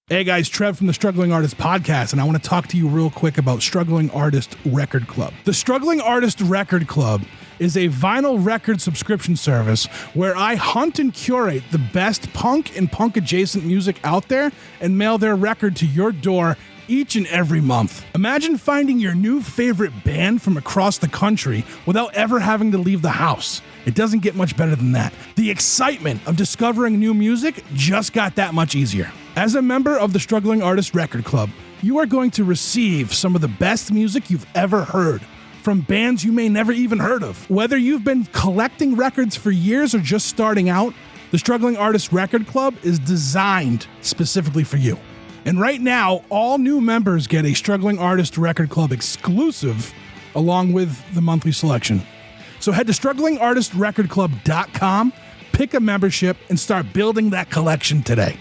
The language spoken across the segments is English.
Hey guys, Trev from the Struggling Artist Podcast, and I want to talk to you real quick about Struggling Artist Record Club. The Struggling Artist Record Club is a vinyl record subscription service where I hunt and curate the best punk and punk-adjacent music out there and mail their record to your door each and every month. Imagine finding your new favorite band from across the country without ever having to leave the house. It doesn't get much better than that. The excitement of discovering new music just got that much easier. As a member of the Struggling Artist Record Club, you are going to receive some of the best music you've ever heard from bands you may never even heard of. Whether you've been collecting records for years or just starting out, the Struggling Artist Record Club is designed specifically for you. And right now, all new members get a Struggling Artist Record Club exclusive along with the monthly selection. So head to StrugglingArtistRecordClub.com, pick a membership, and start building that collection today.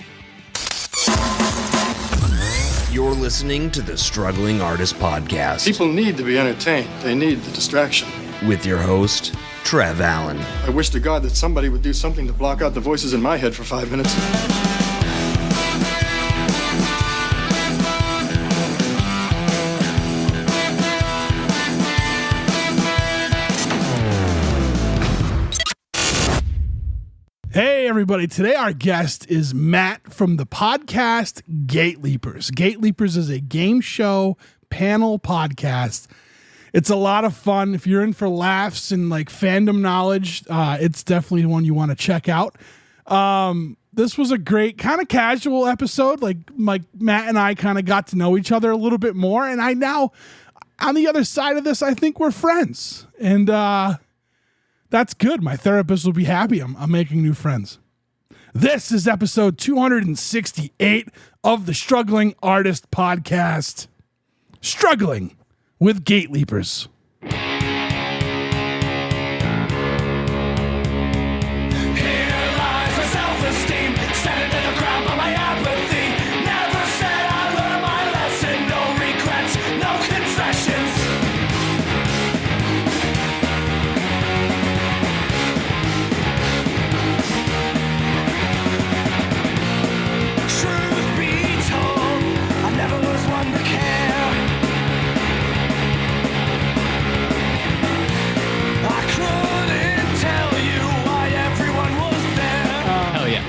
You're listening to the Struggling Artist Podcast. People need to be entertained. They need the distraction. With your host, Trev Allen. I wish to God that somebody would do something to block out the voices in my head for 5 minutes. Hey everybody, today our guest is Matt from the podcast Gateleapers. Gateleapers is a game show panel podcast. It's a lot of fun. If you're in for laughs and like fandom knowledge, it's definitely one you want to check out. This was a great kind of casual episode. Like Matt and I kind of got to know each other a little bit more, and I now on the other side of this, I think we're friends. And that's good. My therapist will be happy. I'm making new friends. This is episode 268 of the Struggling Artist Podcast. Struggling with Gateleapers.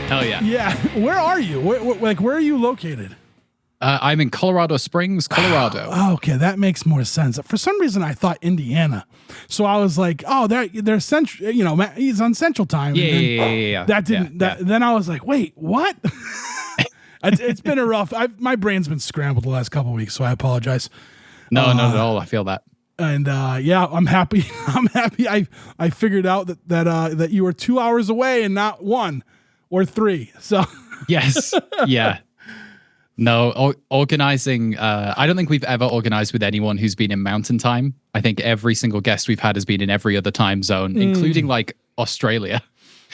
Hell yeah. Yeah. Where are you? Where are you located? I'm in Colorado Springs, Colorado. Oh, okay. That makes more sense. For some reason, I thought Indiana. So I was like, oh, they're central, he's on Central Time. Yeah. That didn't, then I was like, wait, what? It's been a rough, my brain's been scrambled the last couple of weeks, so I apologize. No, not at all. I feel that. And I'm happy. I'm happy. I figured out that you were 2 hours away and not 1 or 3. So yes, yeah. No, organizing. I don't think we've ever organized with anyone who's been in Mountain Time. I think every single guest we've had has been in every other time zone, including like Australia.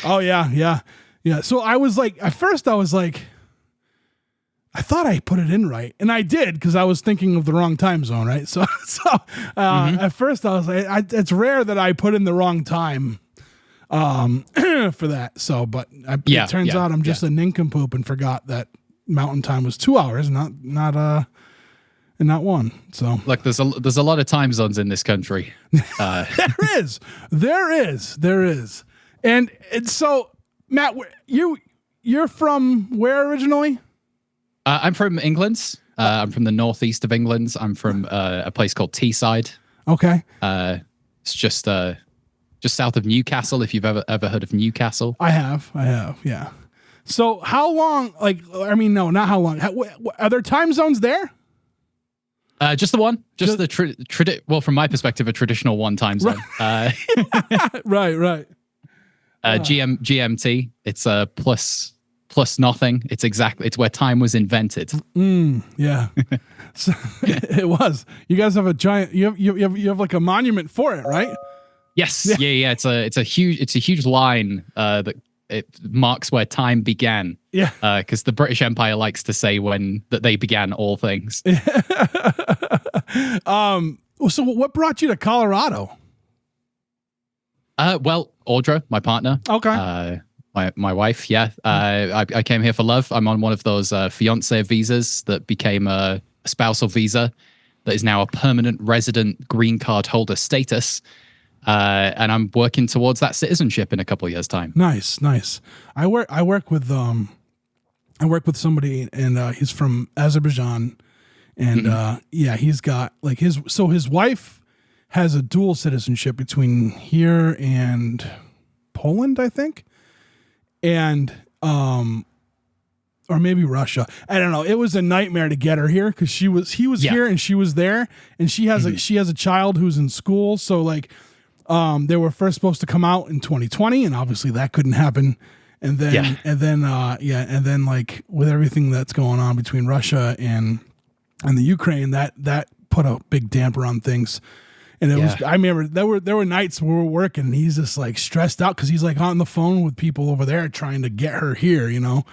Oh yeah. So I was like, at first I was like, I thought I put it in right, and I did because I was thinking of the wrong time zone, right? So at first I was like, it's rare that I put in the wrong time for that. So, but it turns out I'm just a nincompoop and forgot that Mountain Time was 2 hours, not 1. So like there's a lot of time zones in this country. There is. And so Matt, you're from where originally? I'm from England. I'm from the northeast of England. I'm from a place called Teesside. Okay. It's just south of Newcastle. If you've ever heard of Newcastle, I have. Yeah. So how long? No, not how long. Are there time zones there? Just the one. Just the well, from my perspective, a traditional one time zone. Right. GMT. It's a plus nothing. It's where time was invented. Yeah. So, it was. You guys have a giant. You have like a monument for it, right? Yes. Yeah. It's a huge line that it marks where time began. Yeah. Because the British Empire likes to say that they began all things. So what brought you to Colorado? Well, Audra, my partner. Okay. My wife, yeah. I came here for love. I'm on one of those fiance visas that became a spousal visa that is now a permanent resident green card holder status. And I'm working towards that citizenship in a couple of years' time. Nice. I work with somebody, and he's from Azerbaijan, and he's got like his wife has a dual citizenship between here and Poland, I think. And or maybe Russia. I don't know. It was a nightmare to get her here because he was here and she was there, and she has a child who's in school. So like, they were first supposed to come out in 2020, and obviously that couldn't happen. And then like with everything that's going on between Russia and the Ukraine, that put a big damper on things. And it was, I remember there were nights where we were working and he's just like stressed out because he's like on the phone with people over there trying to get her here, you know?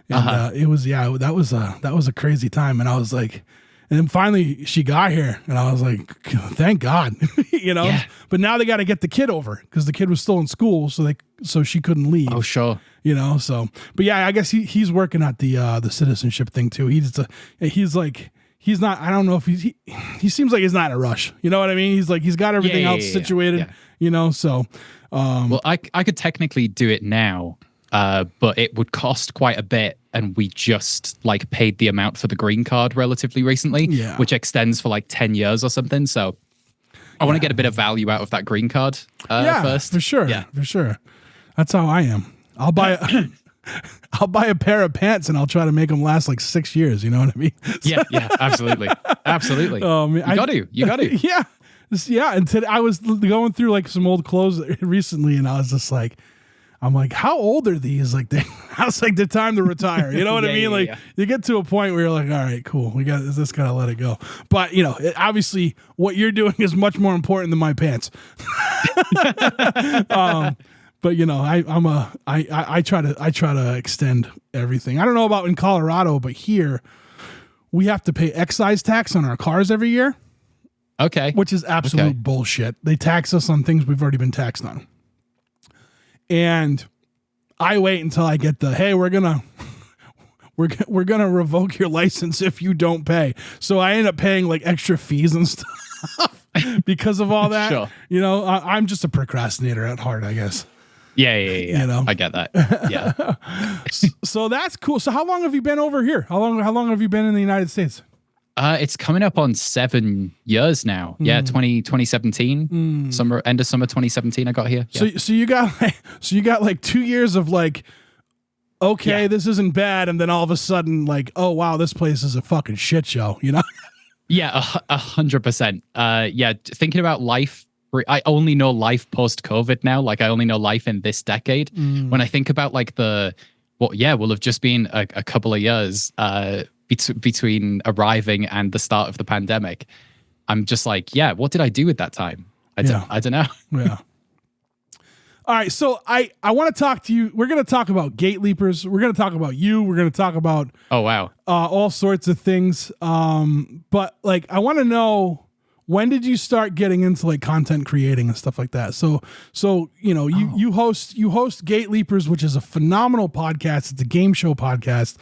And it was, that was a crazy time. And I was like, and then finally she got here and I was like, thank God, you know? Yeah. But now they got to get the kid over because the kid was still in school. So she couldn't leave. Oh, sure. You know? So, but yeah, I guess he's working at the citizenship thing too. He's like, he's not, I don't know if he seems like he's not in a rush. You know what I mean? He's like, he's got everything else situated, you know? So, well, I could technically do it now, but it would cost quite a bit. And we just like paid the amount for the green card relatively recently, which extends for like 10 years or something. So I want to get a bit of value out of that green card first. For sure. Yeah, for sure. That's how I am. I'll buy a pair of pants and I'll try to make them last like 6 years. You know what I mean? Yeah, absolutely. You got to. Yeah. And today I was going through like some old clothes recently, and I was just like, I'm like, how old are these? Like, that's like the time to retire. You know what I mean? Like, you get to a point where you're like, all right, cool. We just gotta let it go. But you know, obviously, what you're doing is much more important than my pants. But you know, I try to extend everything. I don't know about in Colorado, but here we have to pay excise tax on our cars every year. Okay. Which is absolute bullshit. They tax us on things we've already been taxed on. And I wait until I get hey, we're gonna revoke your license if you don't pay. So I end up paying like extra fees and stuff because of all that. Sure. You know, I'm just a procrastinator at heart, I guess. Yeah. You know? I get that. Yeah. So that's cool. So how long have you been over here? How long have you been in the United States? It's coming up on 7 years now. Yeah, 2017. End of summer 2017 I got here. Yeah. So you got like 2 years of like, okay, this isn't bad, and then all of a sudden like, oh wow, this place is a fucking shit show, you know? Yeah, 100%. Yeah, thinking about life, I only know life post-COVID now. Like I only know life in this decade. When I think about like will have just been a couple of years between arriving and the start of the pandemic, I'm just like, what did I do with that time? I don't know. Yeah. All right. So I want to talk to you. We're going to talk about Gateleapers. We're going to talk about you. We're going to talk about, all sorts of things. But like, I want to know, when did you start getting into like content creating and stuff like that? So, you know, you host Gateleapers, which is a phenomenal podcast. It's a game show podcast.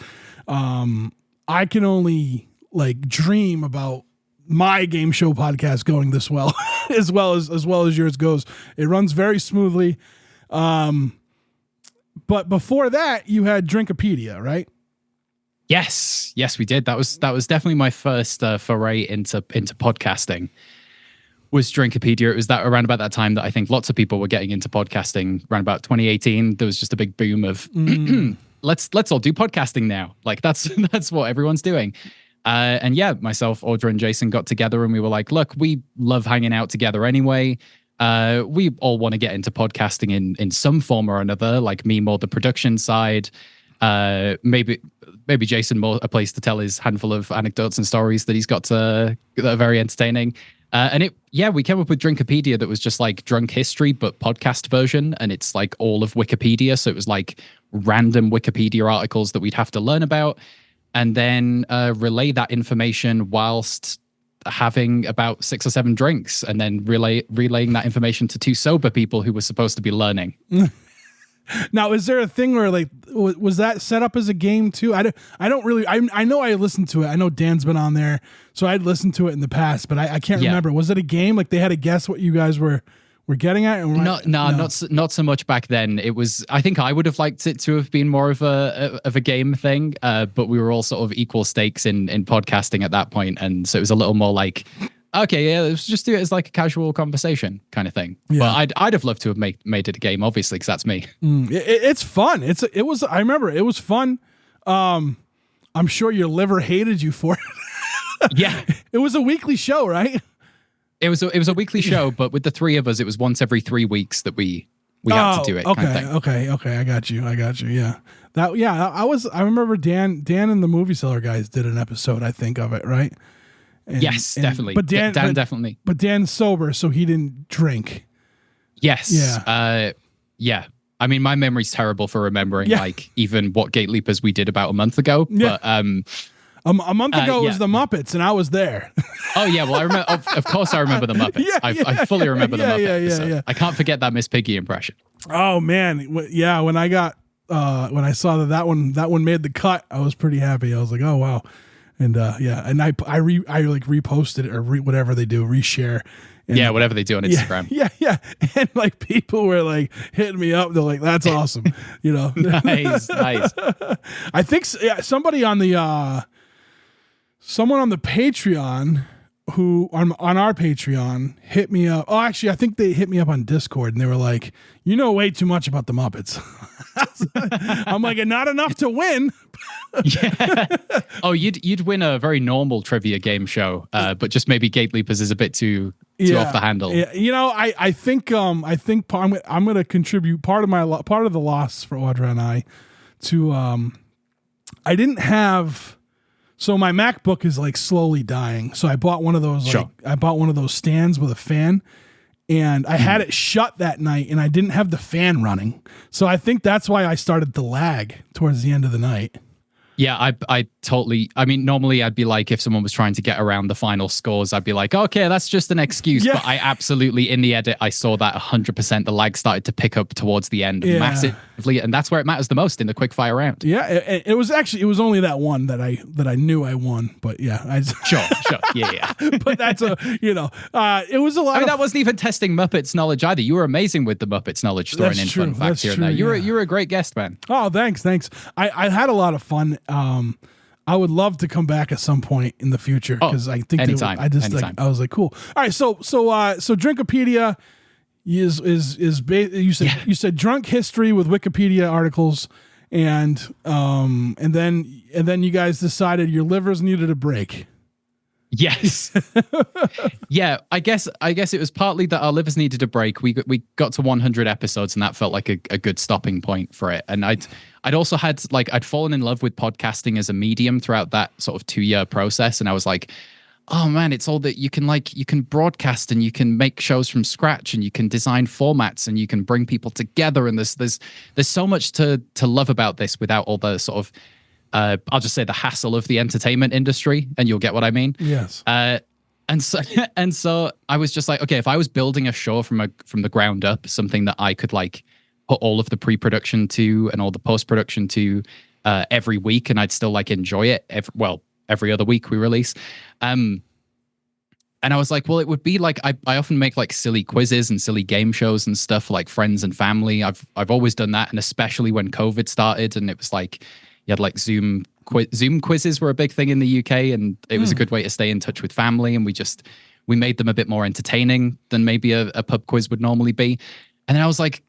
I can only like dream about my game show podcast going this well, as well as yours goes. It runs very smoothly. But before that, you had Drinkopedia, right? Yes, we did. That was definitely my first foray into podcasting. Was Drinkopedia. It was around about that time that I think lots of people were getting into podcasting. Around about 2018, there was just a big boom of let's all do podcasting now. Like that's what everyone's doing. And yeah, myself, Audra, and Jason got together and we were like, look, we love hanging out together anyway. We all want to get into podcasting in some form or another. Like me, more the production side. Maybe Jason more a place to tell his handful of anecdotes and stories that he's got that are very entertaining. And we came up with Drinkopedia that was just like drunk history, but podcast version. And it's like all of Wikipedia. So it was like random Wikipedia articles that we'd have to learn about and then relay that information whilst having about 6 or 7 drinks and then relaying that information to 2 sober people who were supposed to be learning. Now, is there a thing where like was that set up as a game too? I don't really. I know I listened to it. I know Dan's been on there, so I'd listened to it in the past, but I can't remember. Was it a game? Like they had to guess what you guys were getting at? No, not so much back then. It was. I think I would have liked it to have been more of a game thing, but we were all sort of equal stakes in podcasting at that point, and so it was a little more like, okay, yeah, let's just do it as like a casual conversation kind of thing. Yeah. But I'd have loved to have made it a game, obviously, because that's me. It's fun. It was. I remember it was fun. I'm sure your liver hated you for it. Yeah, it was a weekly show, right? It was a weekly show, but with the three of us, it was once every 3 weeks that we had to do it. Okay, kind of thing. Okay. I got you. Yeah. I remember Dan and the Movie Seller guys did an episode, I think, of it, right? Yes, definitely. But Dan definitely. But Dan's sober, so he didn't drink. Yes. Yeah. Yeah. I mean, my memory's terrible for remembering like even what Gateleapers we did about a month ago. Yeah. But a month ago was the Muppets, and I was there. Oh yeah, well I remember. Of course, I remember the Muppets. I fully remember the Muppets. Yeah. I can't forget that Miss Piggy impression. Oh man, yeah. When I saw that one made the cut, I was pretty happy. I was like, oh wow, and and I like reposted it or whatever they do, reshare. And whatever they do on Instagram. Yeah. And like people were like hitting me up. They're like, that's awesome. You know, nice. I think somebody on the someone on the Patreon who on our Patreon hit me up. Oh, actually, I think they hit me up on Discord and they were like, you know way too much about the Muppets. I'm like, not enough to win. Yeah. Oh, you'd win a very normal trivia game show, but just maybe Gateleapers is a bit too off the handle. Yeah. You know, I think I'm going to contribute part of the loss for Audra and I to I didn't have. So my MacBook is like slowly dying. So I bought one of those. Sure. I bought one of those stands with a fan, and I had it shut that night, and I didn't have the fan running. So I think that's why I started to lag towards the end of the night. Yeah, I totally. I mean, normally I'd be like, if someone was trying to get around the final scores, I'd be like, okay, that's just an excuse. Yeah. But I absolutely, in the edit, I saw that 100%. The lag started to pick up towards the end massively, and that's where it matters the most in the quickfire round. Yeah, it was only that one that I knew I won. But yeah, sure, yeah. But that's it was a lot. I mean, that wasn't even testing Muppets knowledge either. You were amazing with the Muppets knowledge, throwing in fun facts here and there. You were a great guest, man. Oh, thanks. I had a lot of fun. I would love to come back at some point in the future because I think anytime. I was like, cool. All right, so Drinkopedia is you said drunk history with Wikipedia articles, and then you guys decided your livers needed a break. Yes. Yeah, I guess it was partly that our livers needed a break. We got to 100 episodes and that felt like a good stopping point for it. And I'd also had I'd fallen in love with podcasting as a medium throughout that sort of 2-year process. And I was like, oh man, it's all that you can broadcast and you can make shows from scratch and you can design formats and you can bring people together. And there's so much to love about this without all the sort of I'll just say the hassle of the entertainment industry, and you'll get what I mean. Yes. And so I was just like, okay, if I was building a show from the ground up, something that I could put all of the pre-production to and all the post-production to every week, and I'd still enjoy it. Every other week we release. And I was like, well, it would be I often make silly quizzes and silly game shows and stuff for friends and family. I've always done that, and especially when COVID started, and it was you had Zoom quizzes were a big thing in the UK, and it was a good way to stay in touch with family. And we made them a bit more entertaining than maybe a pub quiz would normally be. And then I was like,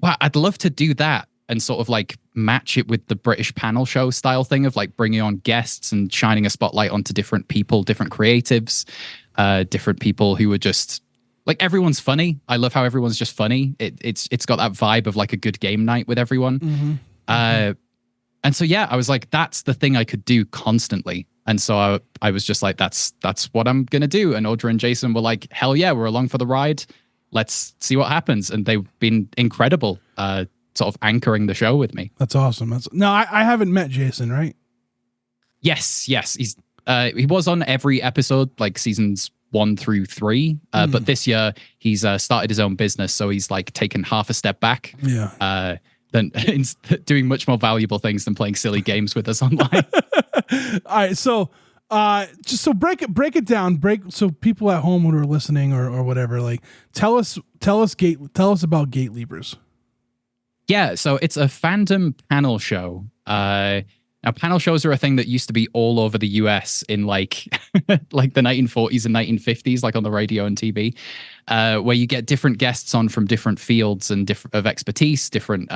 wow, I'd love to do that and sort of match it with the British panel show style thing of bringing on guests and shining a spotlight onto different people, different creatives, different people who were just everyone's funny. I love how everyone's just funny. It's got that vibe of a good game night with everyone. Mm-hmm. And so, yeah, I was like, that's the thing I could do constantly. And so I was just like, that's what I'm going to do. And Audra and Jason were like, hell yeah, we're along for the ride. Let's see what happens. And they've been incredible, sort of anchoring the show with me. That's awesome. No, I haven't met Jason, right? Yes. He was on every episode, seasons 1 through 3. But this year he's started his own business. So he's taken half a step back. Yeah. than doing much more valuable things than playing silly games with us online. All right, so just so break it down. So people at home who are listening or whatever, like tell us about Gateleapers. Yeah, so it's a fandom panel show. Now, panel shows are a thing that used to be all over the US in like like the 1940s and 1950s, like on the radio and TV, where you get different guests on from different fields and of expertise, different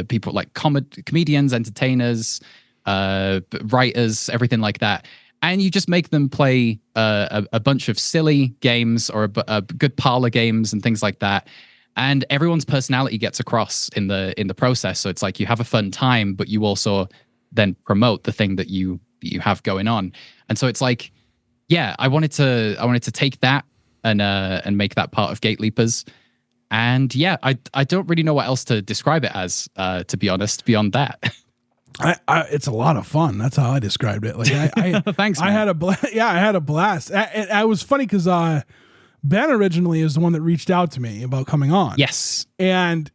people like comedians, entertainers, writers, everything like that. And you just make them play a bunch of silly games or a good parlor games and things like that. And everyone's personality gets across in the process. So it's like you have a fun time, but you also then promote the thing that you have going on. And so it's like, yeah, I wanted to take that and make that part of Gateleapers. And yeah, I don't really know what else to describe it as, to be honest, beyond that. It's a lot of fun. That's how I described it. Like I thanks, man. I had a blast. I was funny because Ben originally is the one that reached out to me about coming on. Yes. And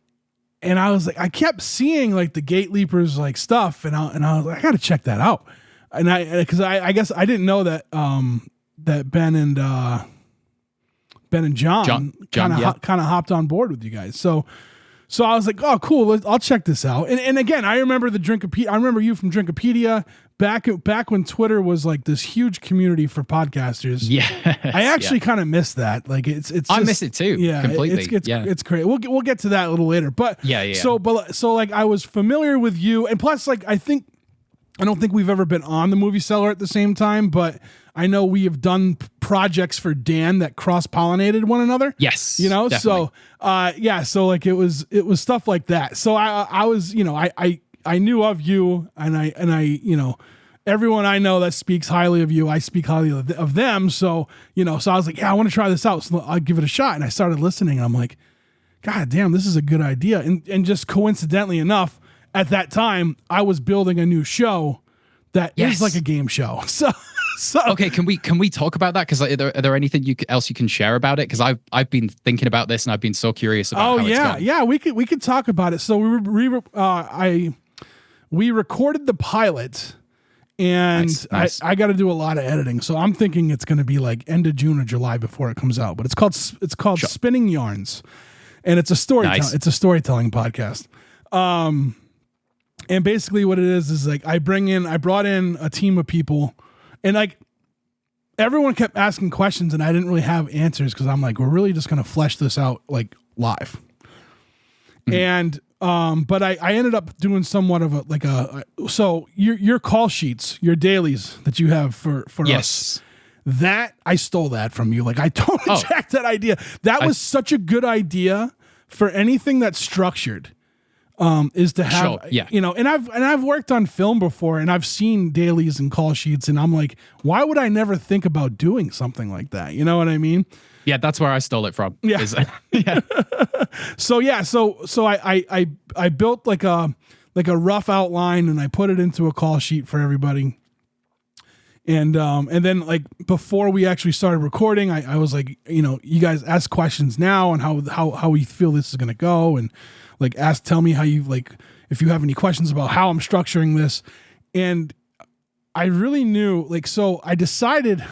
I was like, I kept seeing like the Gateleapers like stuff, and I was like, I got to check that out. And because I guess I didn't know that that Ben and John kind of hopped on board with you guys. So I was like, oh, cool. I'll check this out. And again, I remember I remember you from Drinkopedia back when Twitter was like this huge community for podcasters. Yeah. I actually kind of miss that. Like it's I miss it too. Yeah. Completely. It's great. We'll get to that a little later. But yeah. So like I was familiar with you, and plus like I don't think we've ever been on the Movie Cellar at the same time, but I know we have done projects for Dan that cross-pollinated one another. Yes. You know, definitely. so like it was stuff like that. So I was, I knew of you, and I everyone I know that speaks highly of you, I speak highly of them. So, so I was like, yeah, I want to try this out. So I'll give it a shot. And I started listening, and I'm like, God damn, this is a good idea. And just coincidentally enough, at that time, I was building a new show that is like a game show. So okay, can we talk about that? Because are there anything else you can share about it? Because I've been thinking about this, and I've been so curious about how it's going. Yeah, we could talk about it. So we recorded the pilot, and nice. I got to do a lot of editing. So I'm thinking it's going to be like end of June or July before it comes out. But it's called Spinning Yarns, and it's a storytelling podcast. And basically what it is like I brought in a team of people, and like everyone kept asking questions, and I didn't really have answers because I'm like, we're really just going to flesh this out like live. Mm-hmm. And but I ended up doing somewhat of so your call sheets, your dailies that you have for us. That I stole that from you. Like I totally jacked that idea. That was such a good idea for anything that's structured. Is to have, and I've worked on film before, and I've seen dailies and call sheets, and I'm like, why would I never think about doing something like that? You know what I mean? Yeah, that's where I stole it from. Yeah. So I built like a rough outline, and I put it into a call sheet for everybody. And then like before we actually started recording, I was like, you guys ask questions now on how we feel this is gonna go, and like tell me how you like, if you have any questions about how I'm structuring this. And I really knew, like, so I decided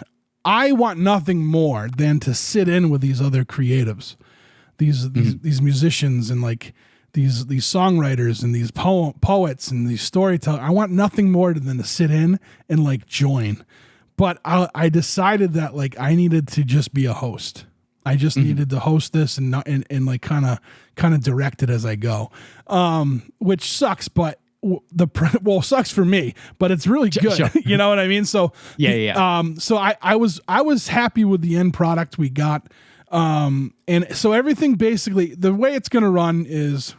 I want nothing more than to sit in with these other creatives, these musicians, and like these songwriters and these poets and these storytellers. I want nothing more than to sit in and like join. But I decided that like I needed to just be a host. I just needed to host this and like kind of direct it as I go, which sucks, but sucks for me, but it's really good. Sure. You know what I mean? So so I was happy with the end product we got, and so everything basically the way it's gonna run is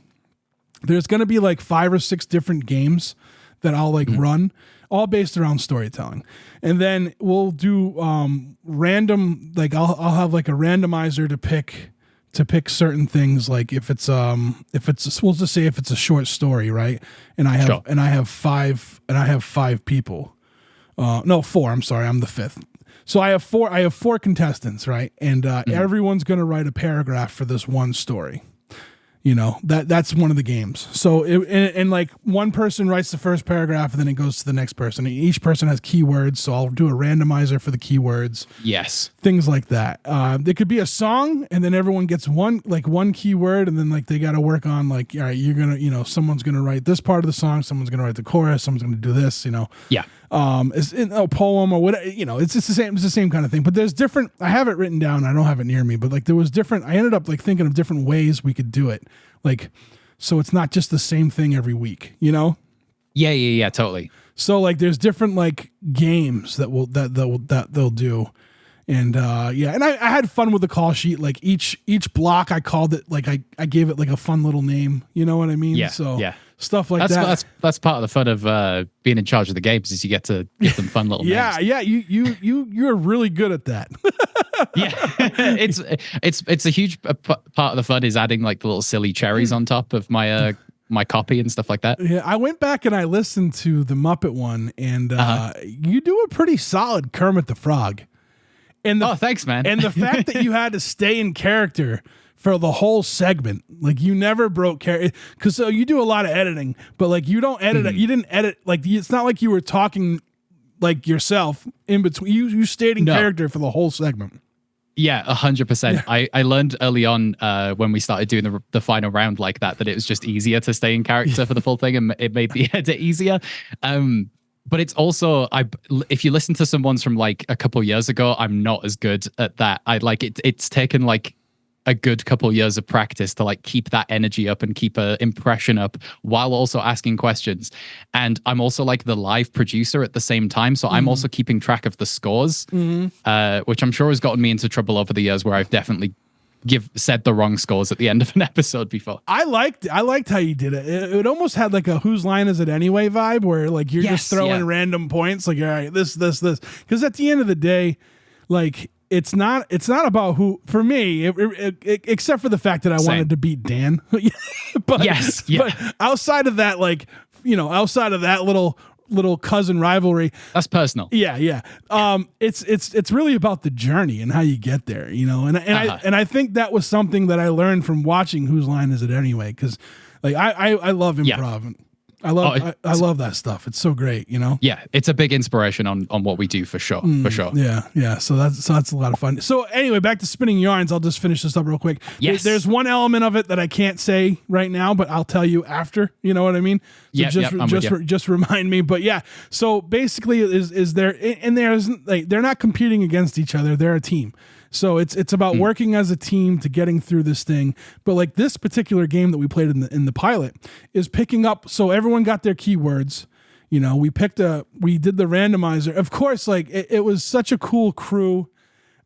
there's gonna be like 5 or 6 different games that I'll like run, all based around storytelling. And then we'll do random, like I'll have like a randomizer to pick certain things. Like if it's we'll just say if it's a short story, right? And I have 5 people. No, 4, I'm sorry, I'm the 5th. So I have 4 contestants, right? And everyone's gonna write a paragraph for this one story. You know, that's one of the games. So and like one person writes the first paragraph and then it goes to the next person. Each person has keywords, so I'll do a randomizer for the keywords. Yes. Things like that. There could be a song and then everyone gets one keyword and then like they got to work on like, all right, you're going to, you know, someone's going to write this part of the song, someone's going to write the chorus, someone's going to do this, you know. Yeah. It's in a poem or whatever, you know, it's the same kind of thing, but there's different, I have it written down. I don't have it near me, but like there was different, I ended up like thinking of different ways we could do it. Like, so it's not just the same thing every week, you know? Yeah, totally. So like there's different like games that they'll do. And and I had fun with the call sheet. Like each block I called it, like I gave it like a fun little name, you know what I mean? Yeah. So yeah. Stuff like that. That's part of the fun of being in charge of the games is you get to give them fun little names. Yeah, you're really good at that. Yeah, it's a huge part of the fun is adding like the little silly cherries on top of my my copy and stuff like that. Yeah, I went back and I listened to the Muppet one, and you do a pretty solid Kermit the Frog. And thanks, man. And the fact that you had to stay in character for the whole segment, like you never broke character, because so you do a lot of editing, but like you don't edit it. You didn't edit, like it's not like you were talking like yourself in between. You stayed in character for the whole segment. Yeah, 100%. I learned early on when we started doing the final round like that it was just easier to stay in character for the full thing, and it made the edit easier. But it's also, if you listen to some ones from like a couple years ago, I'm not as good at that. It's taken like a good couple years of practice to like keep that energy up and keep a impression up while also asking questions. And I'm also like the live producer at the same time. So I'm also keeping track of the scores, which I'm sure has gotten me into trouble over the years where I've definitely said the wrong scores at the end of an episode before. I liked how you did it. It almost had like a whose line is it anyway vibe where like you're just throwing random points like, all right, this. Because at the end of the day, like it's not about who, for me, except for the fact that I wanted to beat Dan. But outside of that, like, you know, outside of that little cousin rivalry, that's personal. Yeah. It's really about the journey and how you get there, you know. And I think that was something that I learned from watching Whose Line Is It Anyway? Because like I love improv. And I love that stuff. It's so great, you know. Yeah, it's a big inspiration on what we do for sure. Yeah. So that's a lot of fun. So anyway, back to spinning yarns. I'll just finish this up real quick. Yes. There's one element of it that I can't say right now, but I'll tell you after. You know what I mean? So just remind me. But yeah. So basically, is there and there's like they're not competing against each other. They're a team. So it's about working as a team to getting through this thing. But like this particular game that we played in the pilot is picking up. So everyone got their keywords. You know, we did the randomizer. Of course, like it was such a cool crew,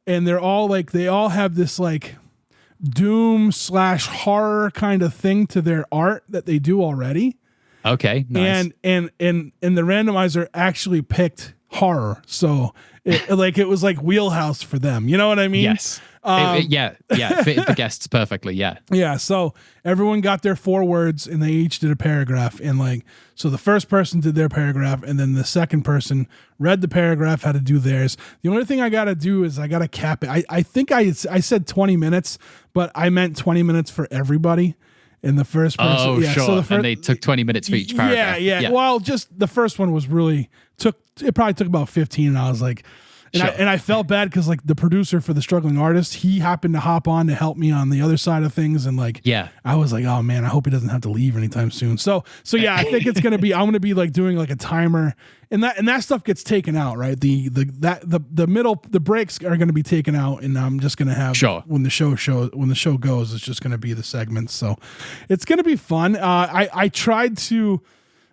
and they all have this like doom/horror kind of thing to their art that they do already. Okay, nice. And the randomizer actually picked horror. So it was like wheelhouse for them. You know what I mean? Yes. It fitted the guests perfectly. Yeah. Yeah. So everyone got their 4 words and they each did a paragraph. And like, so the first person did their paragraph and then the second person read the paragraph, had to do theirs. The only thing I got to do is I got to cap it. I think I said 20 minutes, but I meant 20 minutes for everybody. And the first person, oh, sure. And they took 20 minutes for each paragraph. Yeah. Well, just the first one was really it probably took about 15. And I was like, I felt bad because like the producer for the Struggling Artist, he happened to hop on to help me on the other side of things. And like, I was like, oh man, I hope he doesn't have to leave anytime soon. So yeah, I think I'm going to be like doing like a timer and that stuff gets taken out, right? The breaks are going to be taken out and I'm just going to have when the show goes, it's just going to be the segments. So it's going to be fun. I tried to,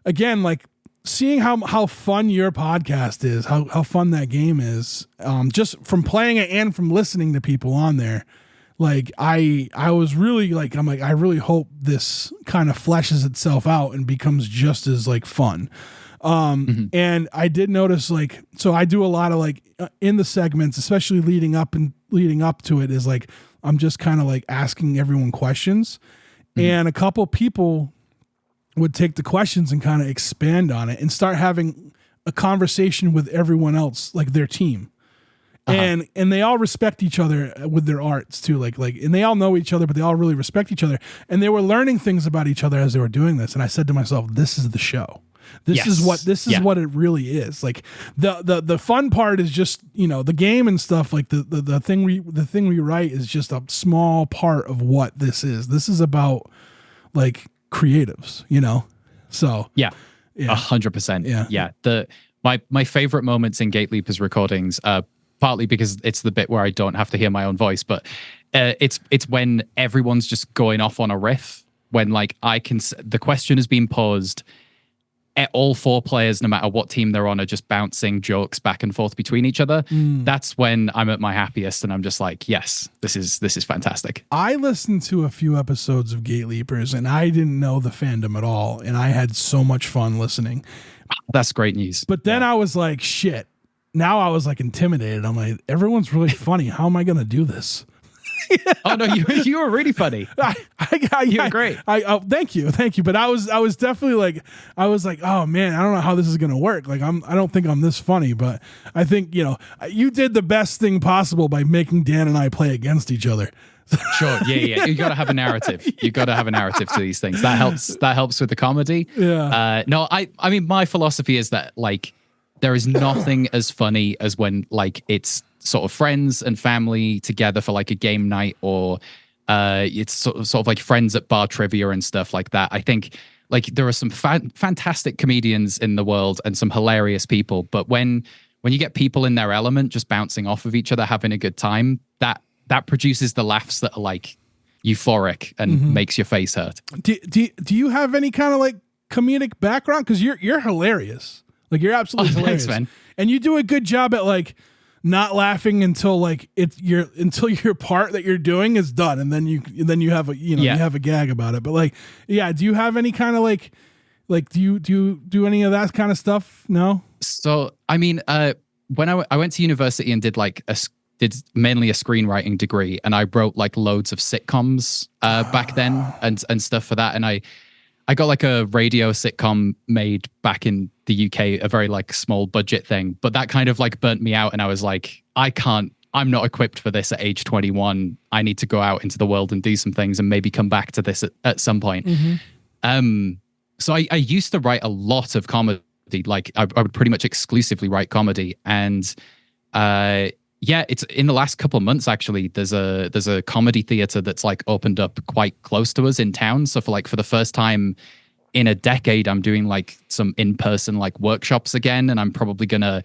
again, like, seeing how fun your podcast is, how fun that game is, just from playing it and from listening to people on there, like I was really like, I'm like, I really hope this kind of fleshes itself out and becomes just as like fun. And I did notice like, so I do a lot of like in the segments, especially leading up to it is like, I'm just kind of like asking everyone questions and a couple people would take the questions and kind of expand on it and start having a conversation with everyone else, like their team. and they all respect each other with their arts too. Like, and they all know each other, but they all really respect each other. And they were learning things about each other as they were doing this. And I said to myself, this is the show. This is what it really is. Like the fun part is just, the game and stuff. Like the thing we write is just a small part of what this is. This is about like creatives, So yeah, 100%. Yeah. My favorite moments in Gateleapers recordings, partly because it's the bit where I don't have to hear my own voice, but it's when everyone's just going off on a riff. When like the question has been posed. All four players, no matter what team they're on, are just bouncing jokes back and forth between each other. That's when I'm at my happiest, and I'm just like, yes, this is fantastic. I listened to a few episodes of Gateleapers, and I didn't know the fandom at all, and I had so much fun listening. That's great news. But then I was like, shit. Now I was like intimidated. I'm like, everyone's really funny. How am I going to do this? Oh no, you were really funny. You're great. Thank you. But I was definitely like, oh man, I don't know how this is gonna work. Like I don't think I'm this funny, but I think you did the best thing possible by making Dan and I play against each other. Sure, yeah. You got to have a narrative. You got to have a narrative to these things. That helps with the comedy. Yeah. No, I mean, my philosophy is that like there is nothing as funny as when like it's sort of friends and family together for like a game night, or it's sort of like friends at bar trivia and stuff like that. I think like there are some fantastic comedians in the world and some hilarious people, but when you get people in their element, just bouncing off of each other, having a good time, that produces the laughs that are like euphoric and makes your face hurt. Do you have any kind of like comedic background? Because you're hilarious. Like you're absolutely hilarious, thanks, man. And you do a good job at like not laughing until like until your part that you're doing is done, and then you have a you have a gag about it. But like, yeah, do you have any kind of like do you do any of that kind of stuff? No. So I mean, when I went to university and did mainly a screenwriting degree, and I wrote like loads of sitcoms back then and stuff for that, and I got like a radio sitcom made back in the UK, a very like small budget thing, but that kind of like burnt me out. And I was like, I'm not equipped for this at age 21. I need to go out into the world and do some things and maybe come back to this at some point. So I used to write a lot of comedy. Like I would pretty much exclusively write comedy. And it's in the last couple of months, actually, there's a comedy theater that's like opened up quite close to us in town. So for the first time in a decade, I'm doing like some in-person like workshops again. And I'm probably gonna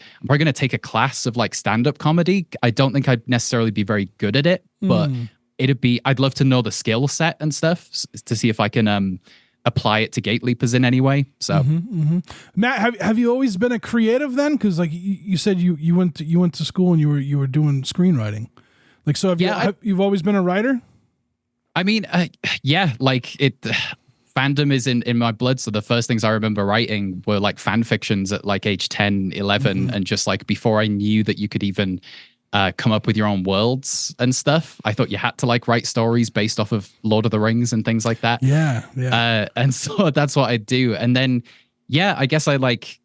take a class of like stand-up comedy. I don't think I'd necessarily be very good at it, but I'd love to know the skill set and stuff to see if I can apply it to Gateleapers in any way. So Matt, have you always been a creative then? Because like you said you went to school and you were doing screenwriting. Like, so you've always been a writer? I mean, fandom is in my blood. So the first things I remember writing were like fan fictions at like age 10, 11. And just like before I knew that you could even come up with your own worlds and stuff, I thought you had to like write stories based off of Lord of the Rings and things like that. Yeah. And so that's what I do. And then, I guess I like,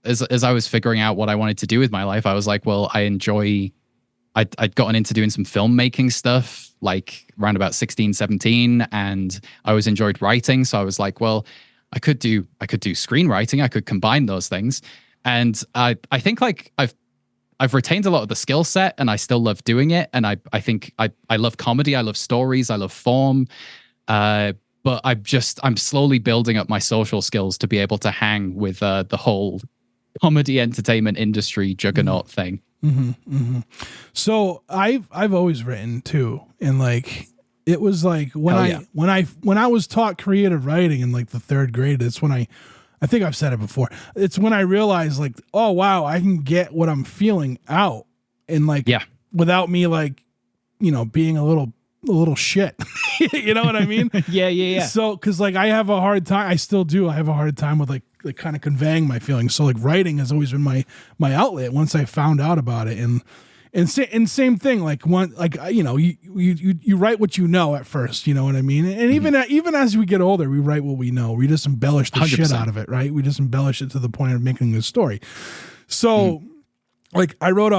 as I was figuring out what I wanted to do with my life, I was like, well, I'd gotten into doing some filmmaking stuff like around about 16, 17, and I always enjoyed writing. So I was like, well, I could do screenwriting. I could combine those things. And I think like I've retained a lot of the skill set, and I still love doing it. And I think I love comedy. I love stories. I love form. But I'm slowly building up my social skills to be able to hang with the whole comedy entertainment industry juggernaut thing. So I've always written too, and like it was like when I was taught creative writing in like the third grade. It's when I think I've said it before. It's when I realized like, oh wow, I can get what I'm feeling out, and like without me like being a little shit. You know what I mean? Yeah. So because like I have a hard time. I still do. I have a hard time with like kind of conveying my feelings. So like writing has always been my outlet once I found out about it. And same thing, like you write what you know at first, you know what I mean? And even as we get older, we write what we know. We just embellish the 100%. Shit out of it, right? We just embellish it to the point of making a story. So like I wrote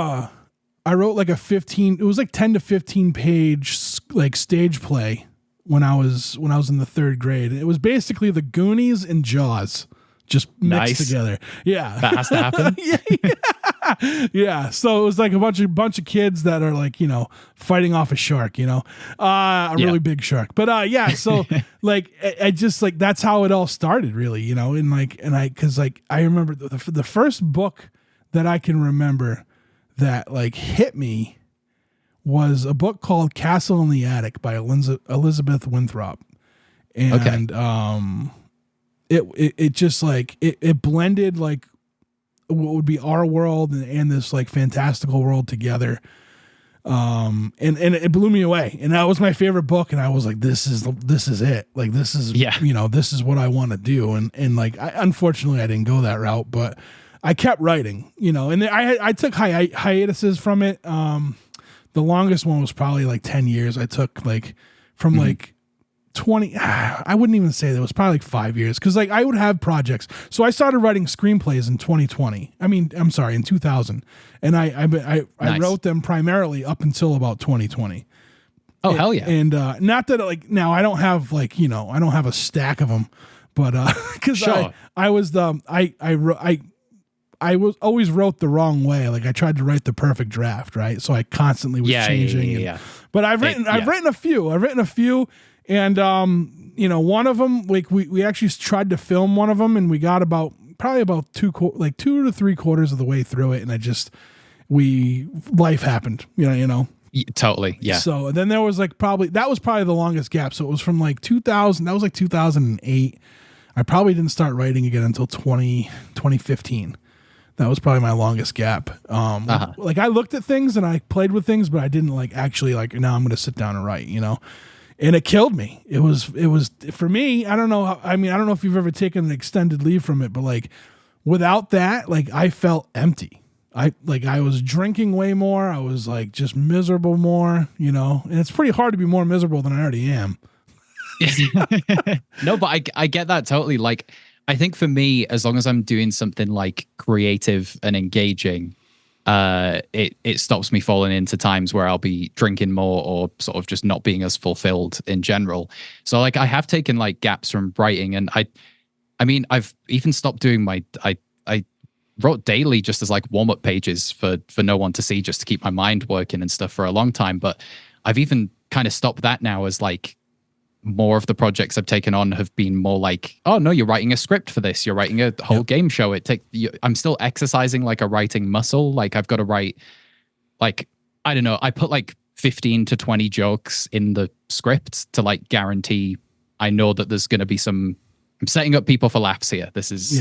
I wrote like it was like 10 to 15 page like stage play when I was in the 3rd grade. It was basically the Goonies and Jaws just mixed together. Yeah. That has to happen. Yeah. So it was like a bunch of kids that are like, fighting off a shark, a really big shark. But yeah, so like I just like that's how it all started really, cuz like I remember the first book that I can remember that like hit me was a book called Castle in the Attic by Elizabeth Winthrop. And it just like it blended like what would be our world and this like fantastical world together. And it blew me away. And that was my favorite book. And I was like, this is it. Like, this is, this is what I want to do. And like, unfortunately I didn't go that route, but I kept writing, and I took hiatuses from it. The longest one was probably like 10 years. I took like from like 20, I wouldn't even say that. It was probably like 5 years. Cause like I would have projects. So I started writing screenplays in 2020. I'm sorry, in 2000. And I wrote them primarily up until about 2020. Oh, hell yeah. And not that like now I don't have like, I don't have a stack of them, but cause sure. I always wrote the wrong way. Like I tried to write the perfect draft, right? So I constantly was changing. Yeah. But I've written a few. And one of them, like we actually tried to film one of them, and we got about 2 to 3 quarters of the way through it, and life happened. Totally. Yeah. So then there was like that was probably the longest gap. So it was from like 2000. That was like 2008. I probably didn't start writing again until 2015. That was probably my longest gap. Like I looked at things and I played with things, but I didn't like actually like, now I'm going to sit down and write, and it killed me. It was for me. I don't know. I don't know if you've ever taken an extended leave from it, but like without that, like I felt empty. I was drinking way more. I was like just miserable more, and it's pretty hard to be more miserable than I already am. No, but I get that totally. Like, I think for me, as long as I'm doing something like creative and engaging, it stops me falling into times where I'll be drinking more or sort of just not being as fulfilled in general. So like I have taken like gaps from writing, and I mean I've even stopped doing I wrote daily just as like warm-up pages for no one to see, just to keep my mind working and stuff for a long time. But I've even kind of stopped that now, as like more of the projects I've taken on have been more like, oh no, you're writing a script for this, you're writing a whole game show. I'm still exercising like a writing muscle. Like I've got to write, like, I don't know, I put like 15 to 20 jokes in the script to like guarantee I know that there's going to be I'm setting up people for laughs here. This is,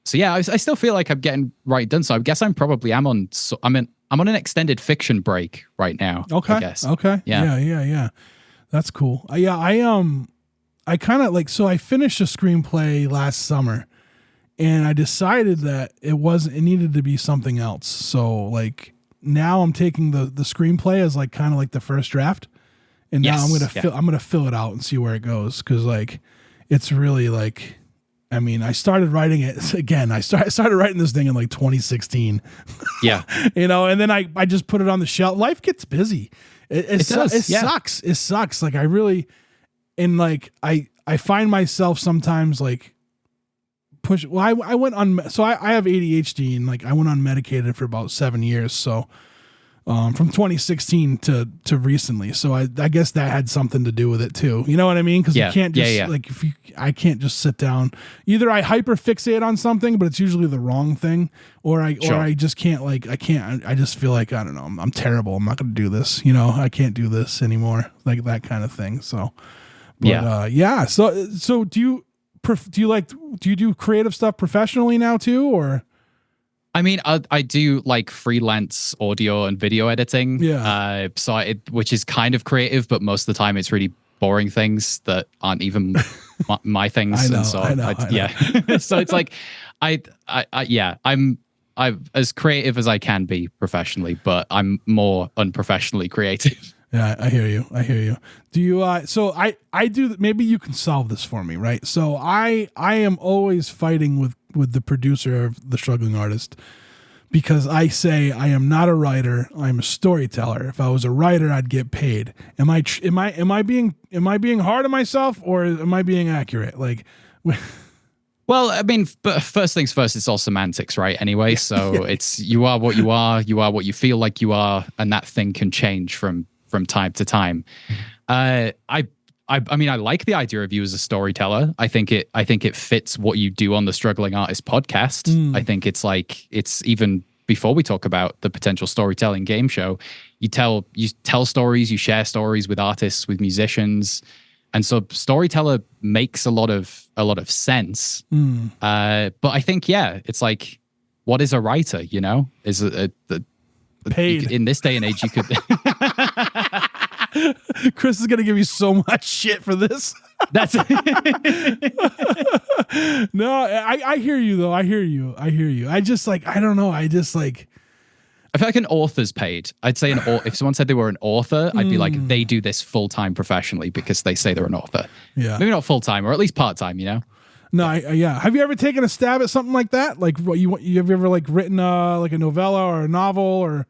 so yeah, I still feel like I'm getting right done. So I guess I'm on an extended fiction break right now. Okay. I guess. Okay. Yeah. That's cool. I kind of like, so I finished a screenplay last summer, and I decided that it needed to be something else. So like now I'm taking the screenplay as like kind of like the first draft, and now I'm gonna fill it out and see where it goes, because like it's really like, I started writing it again. I started writing this thing in like 2016. Yeah. And then I just put it on the shelf. Life gets busy. It sucks. It sucks. Like I really, and like I find myself sometimes like I went on, so I have ADHD, and like I went unmedicated for about 7 years. So from 2016 to recently. So I guess that had something to do with it too. You know what I mean? Because you can't just like I can't just sit down. Either I hyper fixate on something, but it's usually the wrong thing, or I just can't I just feel like, I don't know, I'm terrible. I'm not going to do this. I can't do this anymore. Like that kind of thing. So, but, So do you do creative stuff professionally now too, or? I mean, I do like freelance audio and video editing. Yeah. Which is kind of creative, but most of the time it's really boring things that aren't even my things. I know. So it's like, I'm as creative as I can be professionally, but I'm more unprofessionally creative. Yeah, I hear you. Do you, so I do, maybe you can solve this for me, right? So I am always fighting with the producer of The Struggling Artist, because I say I am not a writer. I'm a storyteller. If I was a writer, I'd get paid. Am I being hard on myself, or am I being accurate? Like, well, I mean, but first things first, it's all semantics, right? Anyway, so it's you are what you are what you feel like you are, and that thing can change from time to time. I mean, I like the idea of you as a storyteller. I think it fits what you do on the Struggling Artist podcast. I think it's even before we talk about the potential storytelling game show, you tell stories, you share stories with artists, with musicians. And so storyteller makes a lot of sense. But I think, it's like, what is a writer, you know? Is paid. In this day and age, you could... Chris is going to give you so much shit for this. That's No, I hear you though. I hear you. I just like, I don't know. I just like, I feel like an author's paid. I'd say if someone said they were an author, I'd be like, they do this full-time professionally because they say they're an author. Yeah. Maybe not full-time, or at least part-time, you know? No, yeah. Have you ever taken a stab at something like that? Like, what you have you ever like written like a novella or a novel or?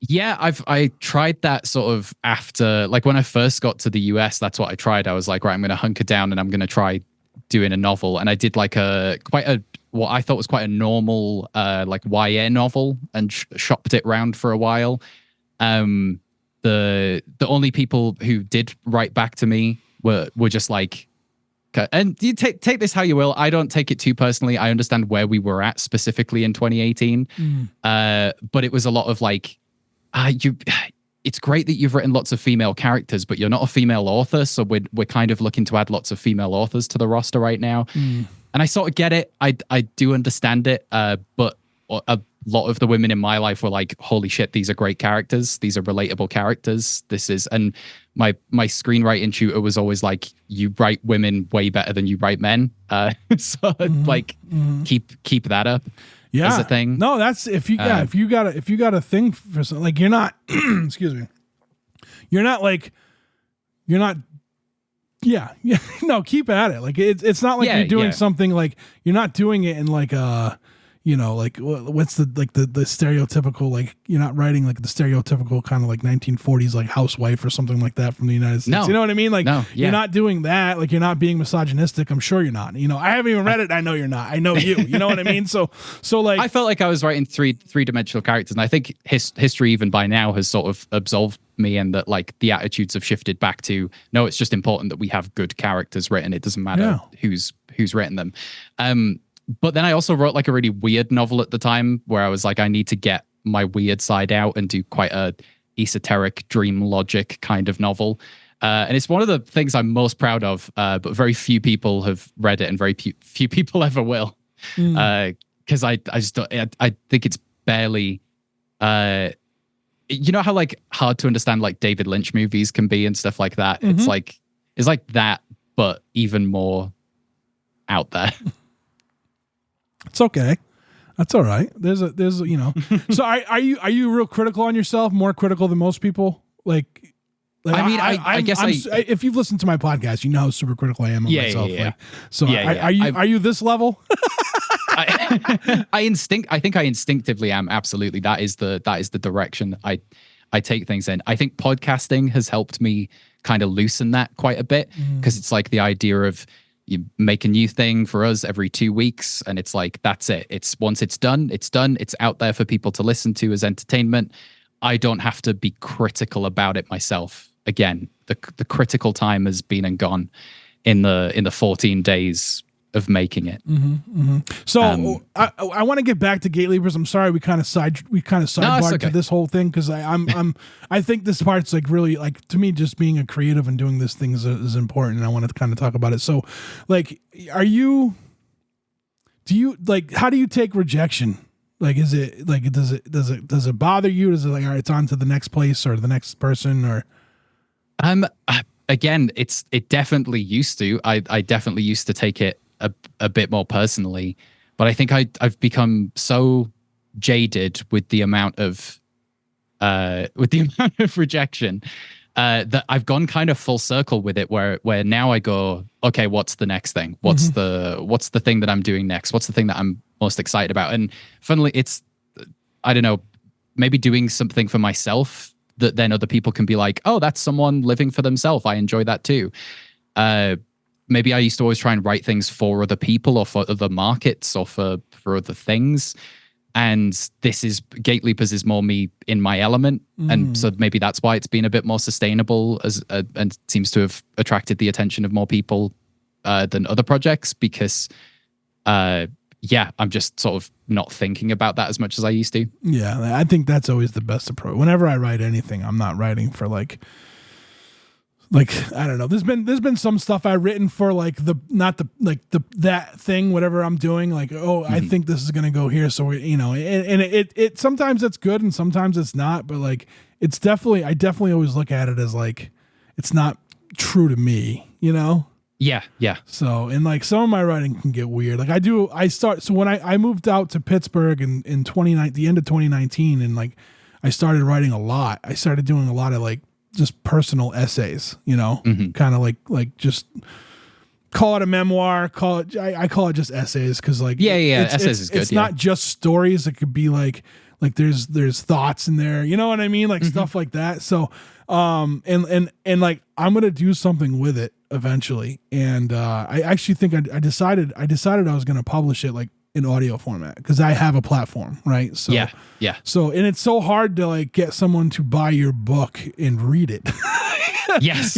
Yeah, I tried that sort of after, like when I first got to the US, that's what I tried. I was like, right, I'm going to hunker down and I'm going to try doing a novel. And I did like what I thought was quite a normal like YA novel, and shopped it around for a while. The only people who did write back to me were just like, and you take this how you will. I don't take it too personally. I understand where we were at specifically in 2018. But it was a lot of like, it's great that you've written lots of female characters, but you're not a female author. So we're kind of looking to add lots of female authors to the roster right now. And I sort of get it. I do understand it. But a lot of the women in my life were like, holy shit, these are great characters. These are relatable characters. And my screenwriting tutor was always like, you write women way better than you write men. Keep that up. Yeah, as a thing. No, that's if you got a thing for something, like, you're not excuse me, no, keep at it. Like, it's not like you're doing something, like you're not doing it in like like what's the stereotypical, like, you're not writing like the stereotypical kind of like 1940s like housewife or something like that from the United States. No. You know what I mean? Like, you're not doing that. Like, you're not being misogynistic. I'm sure you're not. You know, I haven't even read it. I know you're not. I know you. You know what I mean? So like, I felt like I was writing three-dimensional characters, and I think history even by now has sort of absolved me, and that like the attitudes have shifted back to, no, it's just important that we have good characters written. It doesn't matter who's written them. But then I also wrote like a really weird novel at the time, where I was like, I need to get my weird side out and do quite a esoteric dream logic kind of novel. And it's one of the things I'm most proud of, but very few people have read it, and very few people ever will. Because I just don't, I think it's barely, you know how like hard to understand like David Lynch movies can be and stuff like that. It's like that, but even more out there. It's okay. That's all right. There's you know. So are you real critical on yourself? More critical than most people? Like I mean, I guess if you've listened to my podcast, you know how super critical I am of myself. Yeah. Like, so are you this level? I think I instinctively am. Absolutely. That is the direction I take things in. I think podcasting has helped me kind of loosen that quite a bit, because it's like the idea of, you make a new thing for us every 2 weeks, and it's like, that's it. It's once it's done. It's out there for people to listen to as entertainment. I don't have to be critical about it myself. Again, the critical time has been and gone in the 14 days of making it. So I want to get back to Gateleapers. I'm sorry we kind of sidebarred to this whole thing, because I think this part's like really, like, to me, just being a creative and doing this thing is important, and I want to kind of talk about it. So, like, how do you take rejection? Like, is it like, does it bother you? Is it like, all right, it's on to the next place or the next person? Or again, it definitely used to. I definitely used to take it a bit more personally, but I think I've become so jaded with the amount of rejection that I've gone kind of full circle with it, where now I go, okay, what's the next thing? What's the thing that I'm doing next? What's the thing that I'm most excited about? And funnily, it's I don't know, maybe doing something for myself that then other people can be like, oh, that's someone living for themselves. I enjoy that too. Maybe I used to always try and write things for other people or for other markets or for other things. And Gateleapers is more me in my element. And so maybe that's why it's been a bit more sustainable and seems to have attracted the attention of more people than other projects because, I'm just sort of not thinking about that as much as I used to. Yeah, I think that's always the best approach. Whenever I write anything, I'm not writing for like I don't know. There's been some stuff I've written for like that thing, whatever I'm doing. Like, I think this is gonna go here, so it sometimes it's good and sometimes it's not. But like, I definitely always look at it as like it's not true to me, Yeah. So, and like some of my writing can get weird. Like when I moved out to Pittsburgh in the end of 2019, and like I started writing a lot. I started doing a lot of like just personal essays, kind of like just call it a memoir, I call it just essays. Cause like, essays is good. It's not just stories. It could be like there's thoughts in there, you know what I mean? Like stuff like that. So, and like, I'm going to do something with it eventually. And, I actually think I decided I was going to publish it like in audio format because I have a platform, right? So, yeah. So, and it's so hard to like get someone to buy your book and read it. Yes.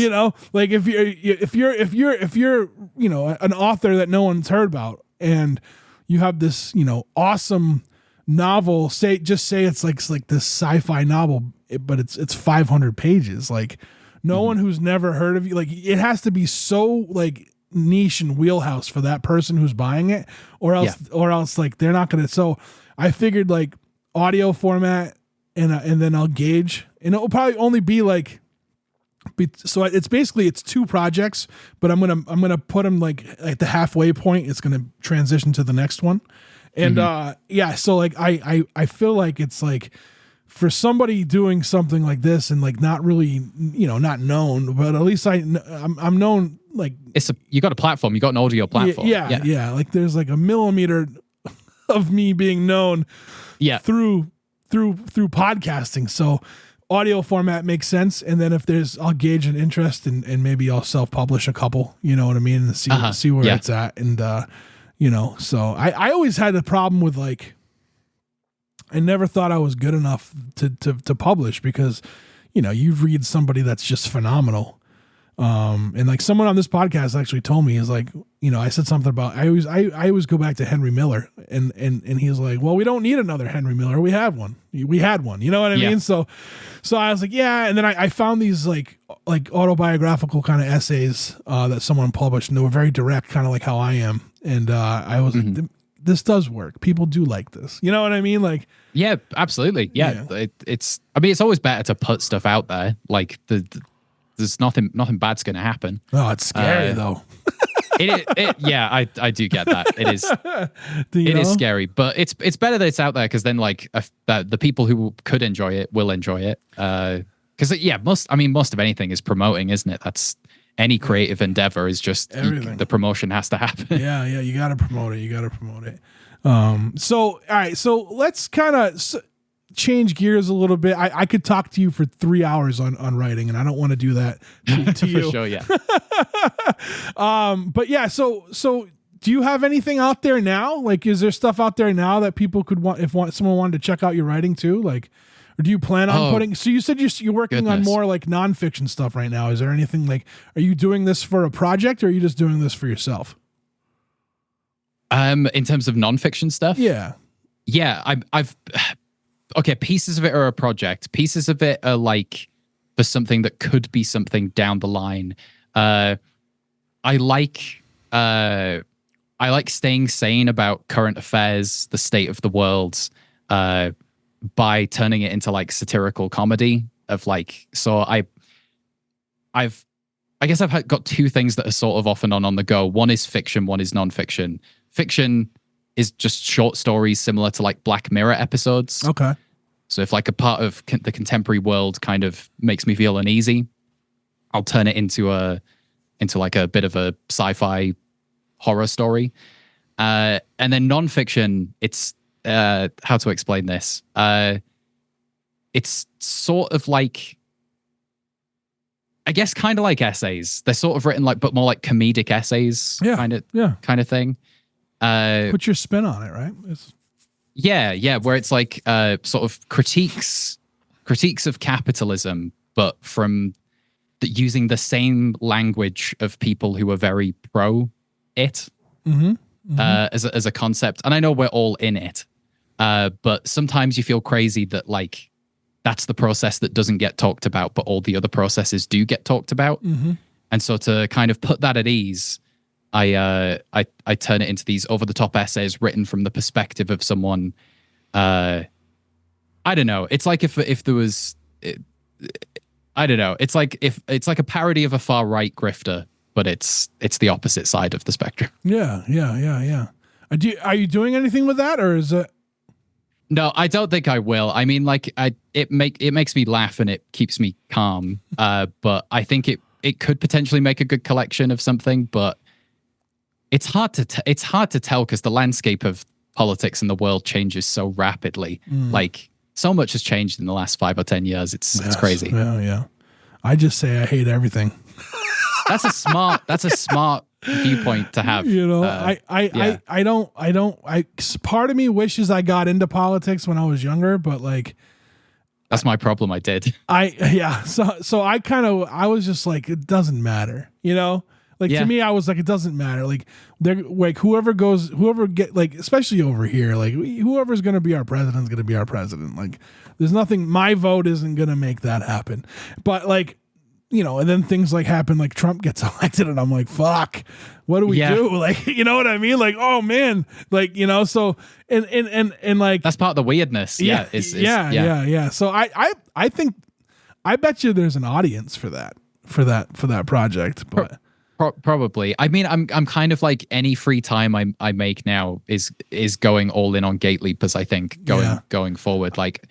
Like if you're, an author that no one's heard about and you have this, awesome novel, say it's like this sci-fi novel, but it's 500 pages. Like no one who's never heard of you, like it has to be so like niche and wheelhouse for that person who's buying it, or else like they're not gonna. So I figured like audio format, and then I'll gauge, and it'll probably only be like. So it's two projects, but I'm gonna put them like at the halfway point. It's gonna transition to the next one. And so like I feel like it's like for somebody doing something like this and like not really, not known, but at least I'm known. Like you got a platform, you got an audio platform. Yeah. Like there's like a millimeter of me being known through podcasting. So audio format makes sense. And then if I'll gauge an interest and maybe I'll self-publish a couple, you know what I mean? And see where it's at. And, so I always had a problem with like, I never thought I was good enough to publish because, you read somebody that's just phenomenal. And like someone on this podcast actually told me is like, I said something about, I always go back to Henry Miller and he's like, well, we don't need another Henry Miller. We had one, you know what I mean? So I was like, yeah. And then I found these like autobiographical kind of essays, that someone published, and they were very direct, kind of like how I am. And, I was like, this does work. People do like this. You know what I mean? Like, yeah, absolutely. Yeah. It's always better to put stuff out there. Like there's nothing bad's going to happen. Oh, it's scary though. I do get that. It is. It is scary, but it's better that it's out there because then like the people who could enjoy it will enjoy it. Because most of anything is promoting, isn't it? That's any creative endeavor is just the promotion has to happen. Yeah, you got to promote it. So all right, so let's kind of change gears a little bit. I could talk to you for 3 hours on writing, and I don't want to do that to you. For sure, yeah. But yeah, so do you have anything out there now? Like, is there stuff out there now that people could want if someone wanted to check out your writing too? Like, or do you plan on putting? So you said you're working on more like nonfiction stuff right now. Is there anything like? Are you doing this for a project, or are you just doing this for yourself? In terms of nonfiction stuff, yeah. I've okay. Pieces of it are a project. Pieces of it are like for something that could be something down the line. I like staying sane about current affairs, the state of the world, by turning it into like satirical comedy of like. So I guess I've got two things that are sort of off and on the go. One is fiction, one is nonfiction. Fiction is just short stories similar to like Black Mirror episodes. Okay. So if like a part of the contemporary world kind of makes me feel uneasy, I'll turn it into like a bit of a sci-fi horror story. And then nonfiction, it's how to explain this. It's sort of like, I guess, kind of like essays. They're sort of written like, but more like comedic essays, kind of thing. Put your spin on it, right? Where it's like sort of critiques of capitalism, but from using the same language of people who are very pro it as a concept. And I know we're all in it, but sometimes you feel crazy that like that's the process that doesn't get talked about, but all the other processes do get talked about. And so to kind of put that at ease, I turn it into these over the top essays written from the perspective of someone. I don't know. It's like if there was, I don't know. It's like a parody of a far right grifter, but it's the opposite side of the spectrum. Yeah. Are you doing anything with that, or is it? No, I don't think I will. I mean, like, it makes me laugh and it keeps me calm. But I think it could potentially make a good collection of something. But it's hard to tell because the landscape of politics in the world changes so rapidly. Like, so much has changed in the last 5 or 10 years. It's crazy. Yeah. I just say I hate everything. That's a smart viewpoint to have. You know, I don't. Part of me wishes I got into politics when I was younger, but like, that's my problem. I did. So I was just like, it doesn't matter. You know, like to me, I was like, it doesn't matter. Like they're like whoever get like, especially over here, like whoever's going to be our president is going to be our president. Like there's nothing. My vote isn't going to make that happen. But like, you know, and then things like happen, like Trump gets elected, and I'm like, fuck, what do we do? Like, you know what I mean? Like, oh man, like, you know, so and like that's part of the weirdness. Yeah. So I think, I bet you there's an audience for that project, but probably. I mean, I'm kind of like any free time I make now is going all in on Gateleapers. I think going forward, like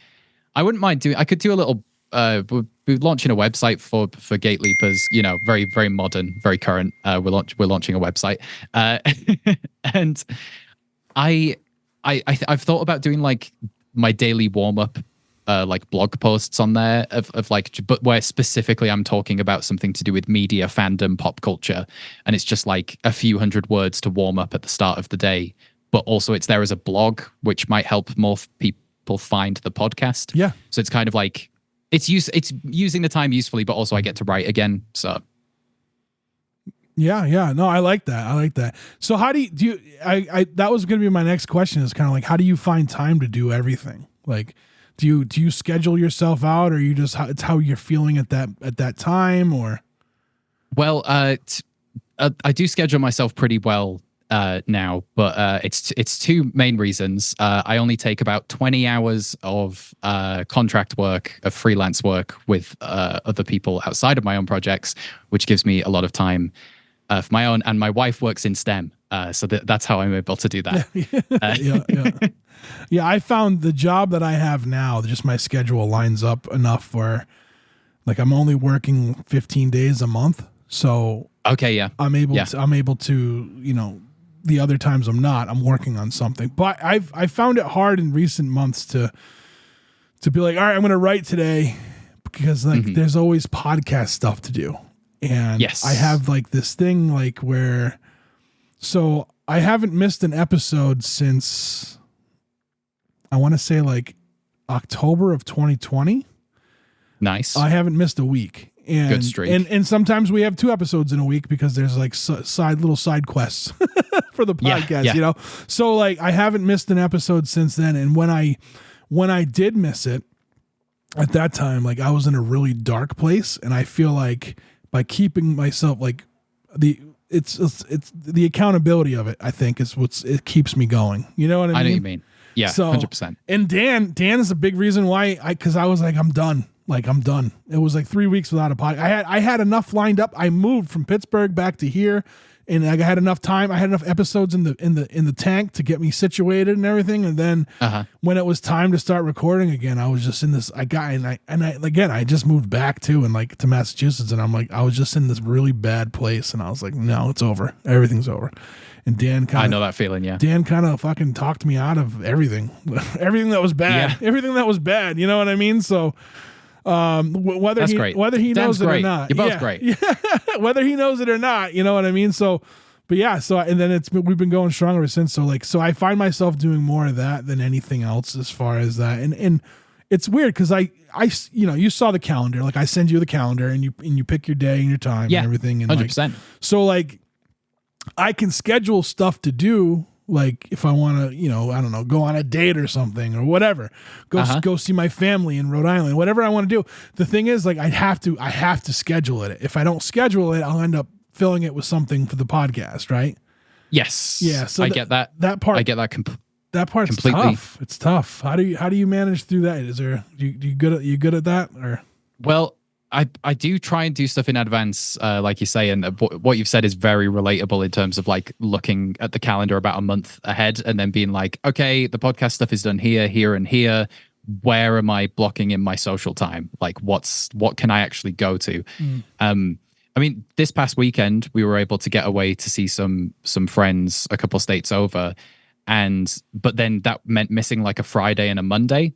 I wouldn't mind doing. I could do a little. We're launching a website for Gateleapers. You know, very very modern, very current. We're launching a website, and I've thought about doing like my daily warm up, like blog posts on there of like, but where specifically I'm talking about something to do with media, fandom, pop culture, and it's just like a few hundred words to warm up at the start of the day. But also it's there as a blog, which might help more people find the podcast. Yeah. So it's kind of like. It's using the time usefully, but also I get to write again. So, yeah, no, I like that. So, how do you? That was going to be my next question. Is kind of like, how do you find time to do everything? Like, do you schedule yourself out, or you just it's how you're feeling at that time, or? Well, I do schedule myself pretty well now, but it's two main reasons. I only take about 20 hours of contract work, of freelance work with other people outside of my own projects, which gives me a lot of time for my own. And my wife works in STEM, so that's how I'm able to do that. Yeah, I found the job that I have now, just my schedule lines up enough where, like, I'm only working 15 days a month, so okay, yeah, I'm able to, you know. The other times I'm not, I'm working on something. But I found it hard in recent months to be like, all right, I'm going to write today because like there's always podcast stuff to do. And I have like this thing like where, so I haven't missed an episode since I want to say like October of 2020. Nice. I haven't missed a week. And, good streak. And sometimes we have 2 episodes in a week because there's like little side quests for the podcast, you know? So like I haven't missed an episode since then. And when I did miss it at that time, like I was in a really dark place. And I feel like by keeping myself like it's the accountability of it, I think it keeps me going. You know what I mean? I know what you mean. Yeah. So, 100%. And Dan is a big reason why cause I was like, I'm done. Like I'm done. It was like 3 weeks without a podcast. I had enough lined up. I moved from Pittsburgh back to here and I had enough time. I had enough episodes in the tank to get me situated and everything. And then when it was time to start recording again, I was just in this. I just moved back too, and like to Massachusetts, and I'm like, I was just in this really bad place, and I was like, no, it's over. Everything's over. And Dan I know that feeling. Yeah. Dan kind of fucking talked me out of everything, everything that was bad, everything that was bad. You know what I mean? So. Whether he knows it or not, you're both great. Yeah, whether he knows it or not, you know what I mean. So, but yeah, and then we've been going strong ever since. So like, so I find myself doing more of that than anything else as far as that, and it's weird because I you saw the calendar, like I send you the calendar and you pick your day and your time and everything, and 100%. Like, so like, I can schedule stuff to do. Like if I want to, I don't know, go on a date or something or whatever, go see my family in Rhode Island, whatever I want to do. The thing is, like, I have to schedule it. If I don't schedule it, I'll end up filling it with something for the podcast, right? Yes. Yeah. So I get that. That part. I get that. That part's completely tough. It's tough. How do you manage through that? Is there you good at that or? Well, I do try and do stuff in advance, like you say, and what you've said is very relatable in terms of like looking at the calendar about a month ahead and then being like, okay, the podcast stuff is done here, here, and here. Where am I blocking in my social time? Like, what can I actually go to? I mean, this past weekend we were able to get away to see some friends a couple states over, but then that meant missing like a Friday and a Monday,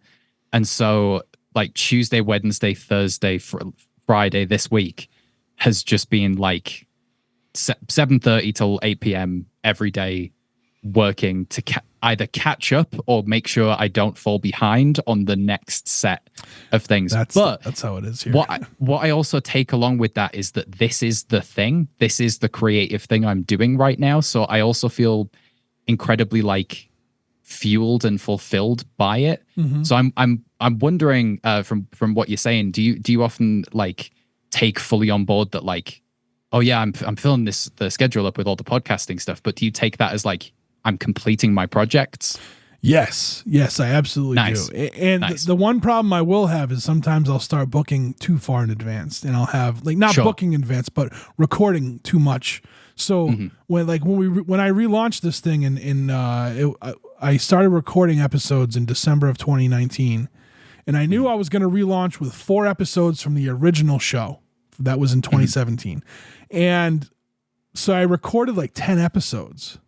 and so. Like Tuesday, Wednesday, Thursday, Friday this week has just been like 7:30 till 8 p.m. every day working to either catch up or make sure I don't fall behind on the next set of things. That's how it is here. What I also take along with that is that this is the thing. This is the creative thing I'm doing right now. So I also feel incredibly like fueled and fulfilled by it. So I'm wondering from what you're saying, do you often like take fully on board that like, oh yeah, I'm filling the schedule up with all the podcasting stuff, but do you take that as like I'm completing my projects? Yes, I absolutely do. And the one problem I will have is sometimes I'll start booking too far in advance, and I'll have like not booking in advance, but recording too much. So when I relaunched this thing I started recording episodes in December of 2019, and I knew I was going to relaunch with 4 episodes from the original show that was in 2017. And so I recorded like 10 episodes,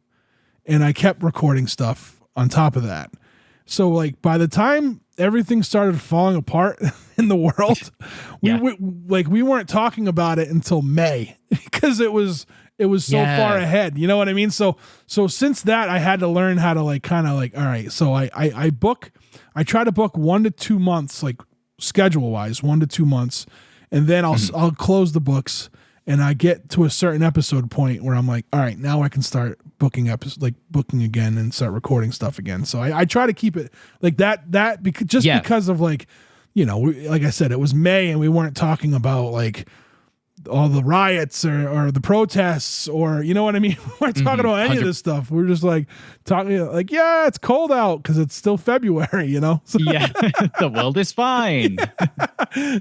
and I kept recording stuff on top of that. So like by the time everything started falling apart in the world, we weren't talking about it until May because it was so far ahead. You know what I mean? So since that, I had to learn how to like kind of like, all right, so I try to book 1 to 2 months, like schedule wise, 1 to 2 months. And then I'll close the books, and I get to a certain episode point where I'm like, all right, now I can start booking again and start recording stuff again. So I try to keep it like that because of like, like I said, it was May and we weren't talking about like all the riots or the protests or, you know what I mean? We're not talking about any of this stuff. We're just like talking like, yeah, it's cold out because it's still February, So, yeah, the world is fine.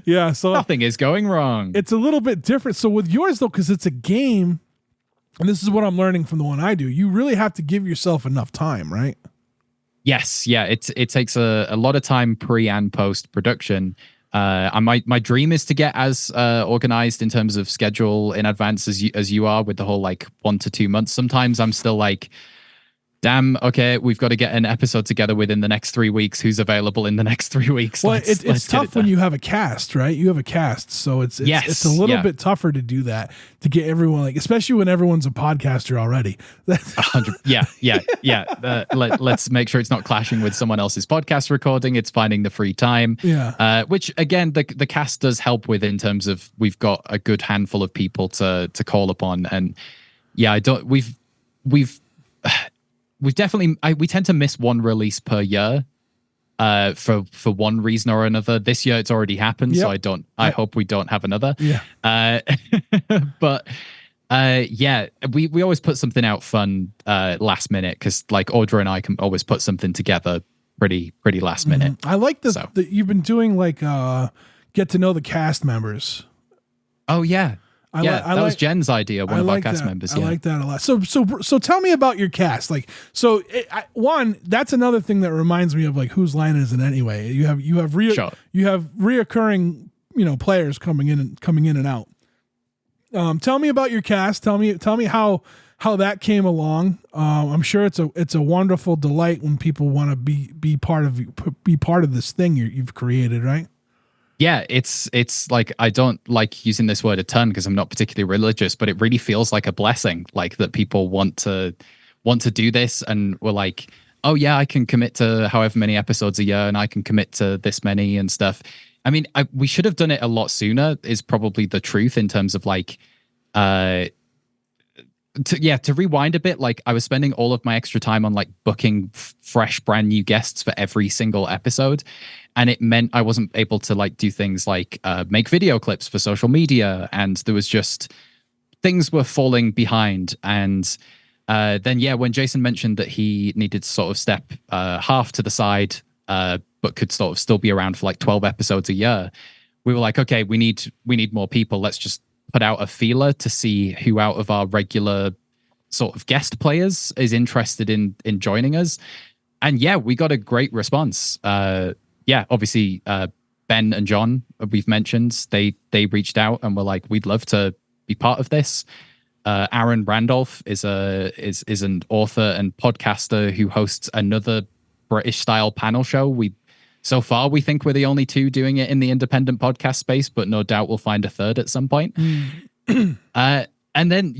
Yeah. So nothing is going wrong. It's a little bit different. So with yours though, because it's a game, and this is what I'm learning from the one I do, you really have to give yourself enough time, right? Yes. Yeah. It takes a lot of time pre and post production. My dream is to get as organized in terms of schedule in advance as you are with the whole like 1 to 2 months. Sometimes I'm still like, damn, okay, we've got to get an episode together within the next 3 weeks. Who's available in the next 3 weeks? Well, it's tough when you have a cast, right? You have a cast, so it's a little bit tougher to do that, to get everyone, like, especially when everyone's a podcaster already. 100. Yeah. Let's make sure it's not clashing with someone else's podcast recording. It's finding the free time. Yeah. Which again, the cast does help with in terms of we've got a good handful of people to call upon, and yeah, we definitely we tend to miss one release per year for one reason or another. This year it's already happened, so I hope we don't have another. Yeah. But we always put something out fun last minute, because like Audra and I can always put something together pretty last minute. I like this that you've been doing, like get to know the cast members. Oh yeah. That was Jen's idea. One of our cast members. I like that a lot. So tell me about your cast. Like, one, that's another thing that reminds me of like whose line is it anyway? You have reoccurring, players coming in and out. Tell me about your cast. Tell me how that came along. I'm sure it's a wonderful delight when people want to be part of this thing you've created, right? Yeah, it's like, I don't like using this word a ton because I'm not particularly religious, but it really feels like a blessing, like that people want to do this, and we're like, oh yeah, I can commit to however many episodes a year, and I can commit to this many and stuff. I mean, we should have done it a lot sooner is probably the truth, in terms of like, to rewind a bit, like I was spending all of my extra time on like booking fresh, brand new guests for every single episode. And it meant I wasn't able to like do things like make video clips for social media. And there was just, things were falling behind. And then, when Jason mentioned that he needed to sort of step half to the side, but could sort of still be around for like 12 episodes a year, we were like, okay, we need more people. Let's just put out a feeler to see who out of our regular sort of guest players is interested in joining us. And we got a great response. Obviously Ben and John, we've mentioned, they reached out and were like, we'd love to be part of this. Aaron Randolph is an author and podcaster who hosts another British style panel show. So far, we think we're the only two doing it in the independent podcast space, but no doubt we'll find a third at some point. And then,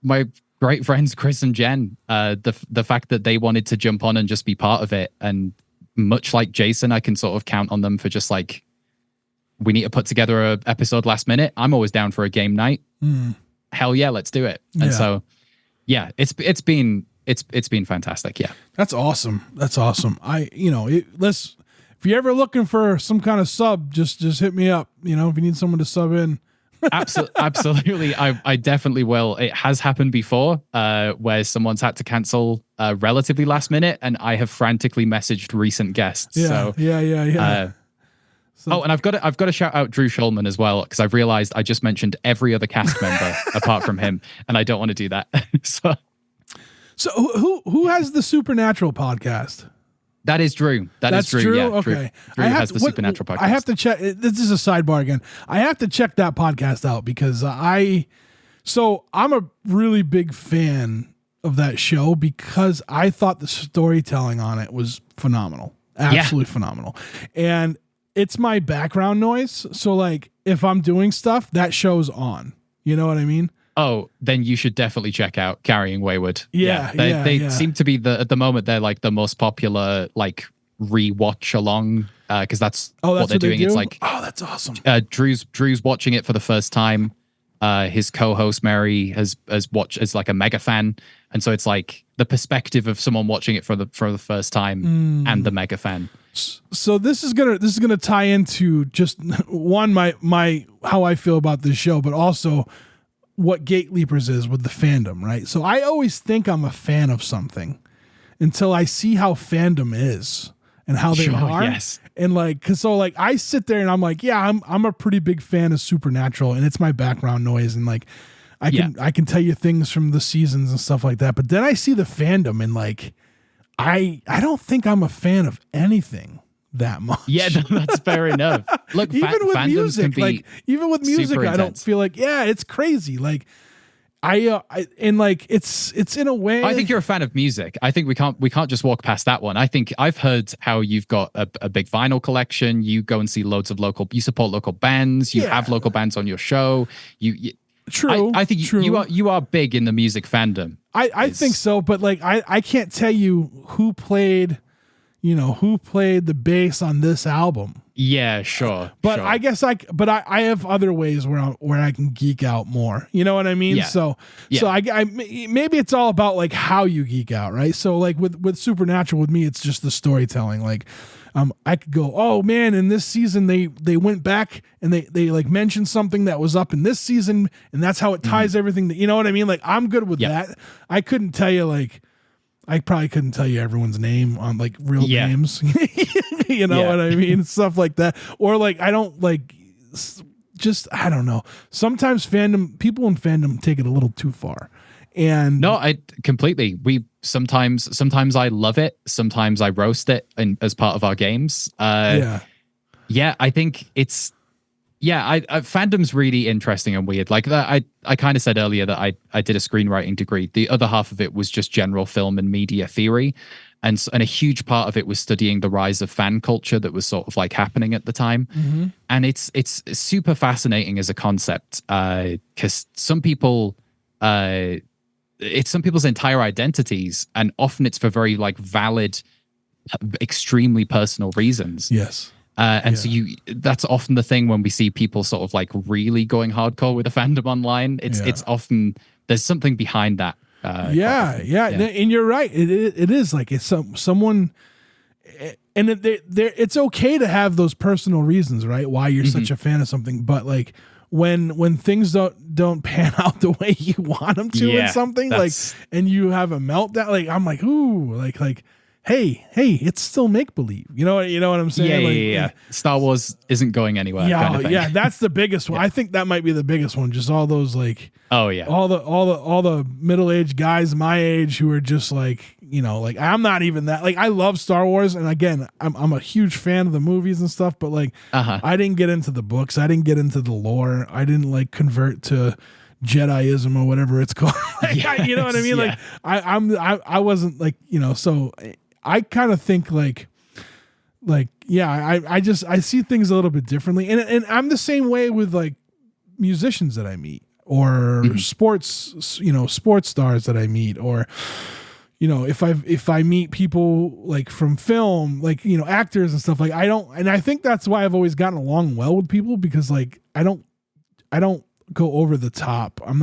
my great friends Chris and Jen, the fact that they wanted to jump on and just be part of it, and much like Jason, I can sort of count on them for just like, we need to put together an episode last minute. I'm always down for a game night. Hell yeah, let's do it. And so, it's been fantastic. Yeah, that's awesome. If you're ever looking for some kind of sub, just hit me up. If you need someone to sub in. Absolutely. I definitely will. It has happened before where someone's had to cancel relatively last minute, and I have frantically messaged recent guests. Yeah. And I've got to shout out Drew Schulman as well, because I've realized I just mentioned every other cast member apart from him, and I don't want to do that. So who has the Supernatural podcast? That is Drew. That's Drew. Yeah, okay. Drew has the Supernatural podcast. I have to check. This is a sidebar again. I have to check that podcast out because I'm a really big fan of that show because I thought the storytelling on it was phenomenal. Absolutely phenomenal. And it's my background noise. So like if I'm doing stuff, that show's on. You know what I mean? Oh, then you should definitely check out Carrying Wayward. They seem to be at the moment they're like the most popular like rewatch along because that's what they're doing. It's like, oh, that's awesome. Drew's watching it for the first time. His co-host Mary has watched as like a mega fan, and so it's like the perspective of someone watching it for the first time and the mega fan. So this is gonna tie into just one my how I feel about this show, but also what Gateleapers is with the fandom, right? So I always think I'm a fan of something until I see how fandom is and how they are. Yes. And like, cause so like I sit there and I'm like, yeah, I'm a pretty big fan of Supernatural and it's my background noise. And like, I can tell you things from the seasons and stuff like that. But then I see the fandom and like, I don't think I'm a fan of anything that much. Yeah, that's fair enough. Look, even with music, I don't feel like, it's crazy. Like and like it's in a way. I think you're a fan of music. I think we can't just walk past that one. I think I've heard how you've got a big vinyl collection. You go and see loads of you support local bands. You have local bands on your show. True. I think you are big in the music fandom. I think so, but like I can't tell you who played the bass on this album. Yeah, sure. But sure. I guess I have other ways where I can geek out more. You know what I mean? Yeah. So I maybe it's all about like how you geek out, right? So like with Supernatural, with me, it's just the storytelling. Like I could go, oh man, in this season they went back and they like mentioned something that was up in this season, and that's how it ties everything. You know what I mean? Like I'm good with that. I couldn't tell you I probably couldn't tell you everyone's name on like real names. You know what I mean? Stuff like that. Or like I don't like just I don't know. Sometimes people in fandom take it a little too far. And no, I completely. We sometimes I love it. Sometimes I roast it as part of our games. Yeah, I think it's fandom's really interesting and weird. Like that, I kind of said earlier that I did a screenwriting degree. The other half of it was just general film and media theory, and a huge part of it was studying the rise of fan culture that was sort of like happening at the time. Mm-hmm. And it's super fascinating as a concept because some people. It's some people's entire identities, and often it's for very like valid, extremely personal reasons. Yes. So that's often the thing when we see people sort of like really going hardcore with a fandom online. It's often there's something behind that. And you're right. It is like it's someone, and it's okay to have those personal reasons, right? Why you're such a fan of something, but like. When things don't pan out the way you want them to in something, like, and you have a meltdown, like I'm like, ooh, like, hey, it's still make believe. You know what I'm saying? Yeah. Star Wars isn't going anywhere. Yeah, that's the biggest one. I think that might be the biggest one. Just all those like, all the middle-aged guys my age who are just like, like I'm not even that. Like I love Star Wars, and again, I'm a huge fan of the movies and stuff, but like I didn't get into the books, I didn't get into the lore, I didn't like convert to Jediism or whatever it's called. You know what I mean? Yeah. Like I wasn't like, so I kind of think I see things a little bit differently, and I'm the same way with like musicians that I meet or sports stars that I meet, or if I meet people like from film, like actors and stuff, like I think that's why I've always gotten along well with people, because like I don't go over the top. I'm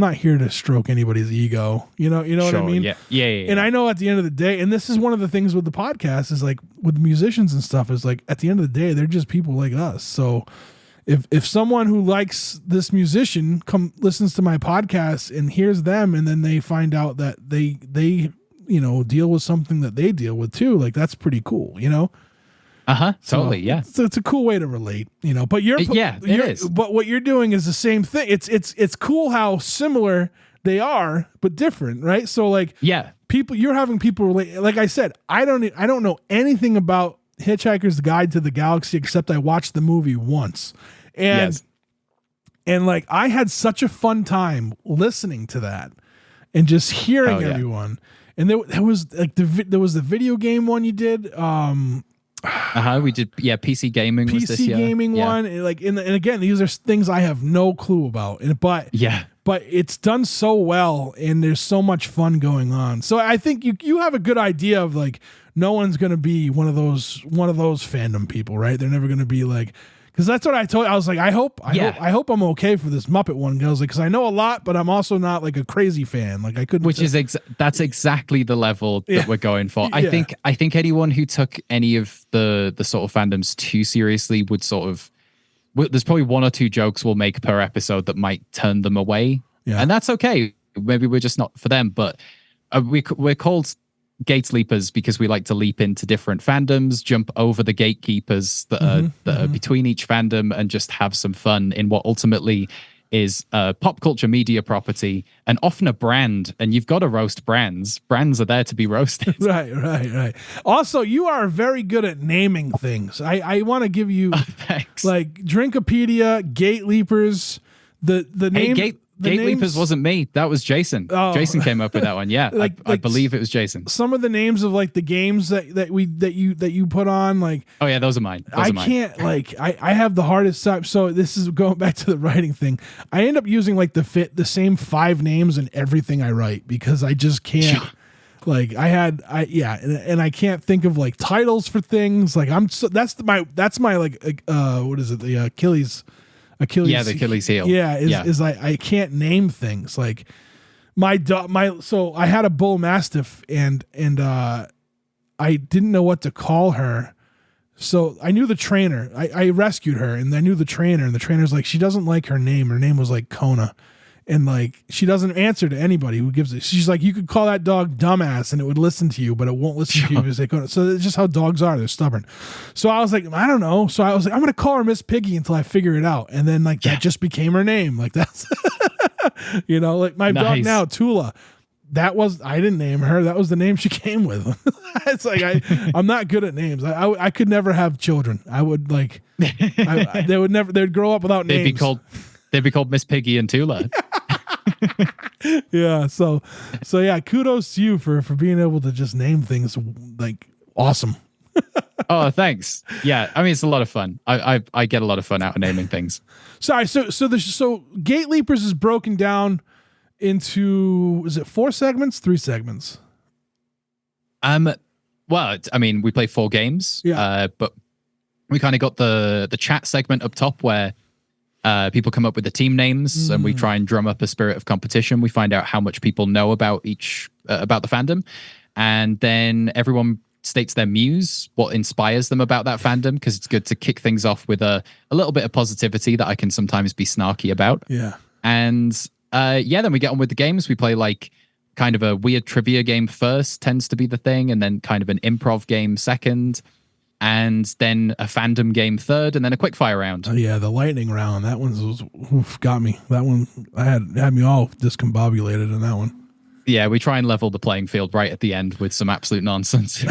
not here to stroke anybody's ego. You know what I mean? Yeah. And I know at the end of the day, and this is one of the things with the podcast is like with musicians and stuff, is like at the end of the day, they're just people like us. So if someone who likes this musician listens to my podcast and hears them, and then they find out that they deal with something that they deal with too, like that's pretty cool, Totally, yeah. So it's a cool way to relate, but it is. But what you're doing is the same thing. It's cool how similar they are, but different, right? So like, you're having people relate. Like I said, I don't know anything about Hitchhiker's Guide to the Galaxy except I watched the movie once, and like I had such a fun time listening to that and just hearing everyone. And there was like there was the video game one you did. We did PC gaming. Was this year. Gaming one. And like and again, these are things I have no clue about. But it's done so well, and there's so much fun going on. So I think you have a good idea of like no one's gonna be one of those fandom people, right? They're never gonna be like. Because that's what I told you. I was like, I hope I'm okay for this Muppet one. I was like, because I know a lot, but I'm also not like a crazy fan. Like I couldn't. Which is that's exactly the level that we're going for. I think anyone who took any of the sort of fandoms too seriously would sort of. There's probably one or two jokes we'll make per episode that might turn them away, and that's okay. Maybe we're just not for them, but we're called Gateleapers because we like to leap into different fandoms, jump over the gatekeepers that are between each fandom, and just have some fun in what ultimately is a pop culture media property and often a brand. And you've got to roast brands. Brands are there to be roasted. Right. Also, you are very good at naming things. I want to give you like Drinkopedia, Gateleapers, the name. Gateleapers wasn't me. That was Jason. Oh. Jason came up with that one. Yeah, I believe it was Jason. Some of the names of like the games that you put on, like those are mine. Can't like I have the hardest time. So this is going back to the writing thing. I end up using like the same 5 names in everything I write because I just can't. Like and I can't think of like titles for things. Like that's my like what is it, the Achilles. Yeah, the Achilles heel. Is like I can't name things. Like so I had a bull mastiff and I didn't know what to call her. So I knew the trainer. I rescued her and I knew the trainer, and the trainer's like, she doesn't like her name. Her name was like Kona. And like, she doesn't answer to anybody who gives it. She's like, you could call that dog dumbass and it would listen to you, but it won't listen to you because they couldn't. So it's just how dogs are. They're stubborn. So I was like, I don't know. So I was like, I'm going to call her Miss Piggy until I figure it out. And then like that just became her name. Like that's, like my dog now, Tula. I didn't name her. That was the name she came with. It's like, I'm not good at names. I could never have children. I would like, they'd grow up without names. They'd be called Miss Piggy and Tula. Yeah. So yeah, kudos to you for being able to just name things like awesome. Oh, thanks. Yeah. I mean, it's a lot of fun. I get a lot of fun out of naming things. Sorry. So Gateleapers is broken down into, is it 4 segments, 3 segments? Well, I mean, we play 4 games. Yeah. But we kind of got the chat segment up top where people come up with the team names and we try and drum up a spirit of competition. We find out how much people know about about the fandom. And then everyone states their muse, what inspires them about that fandom, because it's good to kick things off with a little bit of positivity that I can sometimes be snarky about. Yeah. And then we get on with the games. We play like kind of a weird trivia game first, tends to be the thing, and then kind of an improv game second, and then a fandom game third, and then a quick fire round. Oh, yeah, the lightning round. That one got me. That one had me all discombobulated in that one. Yeah, we try and level the playing field right at the end with some absolute nonsense.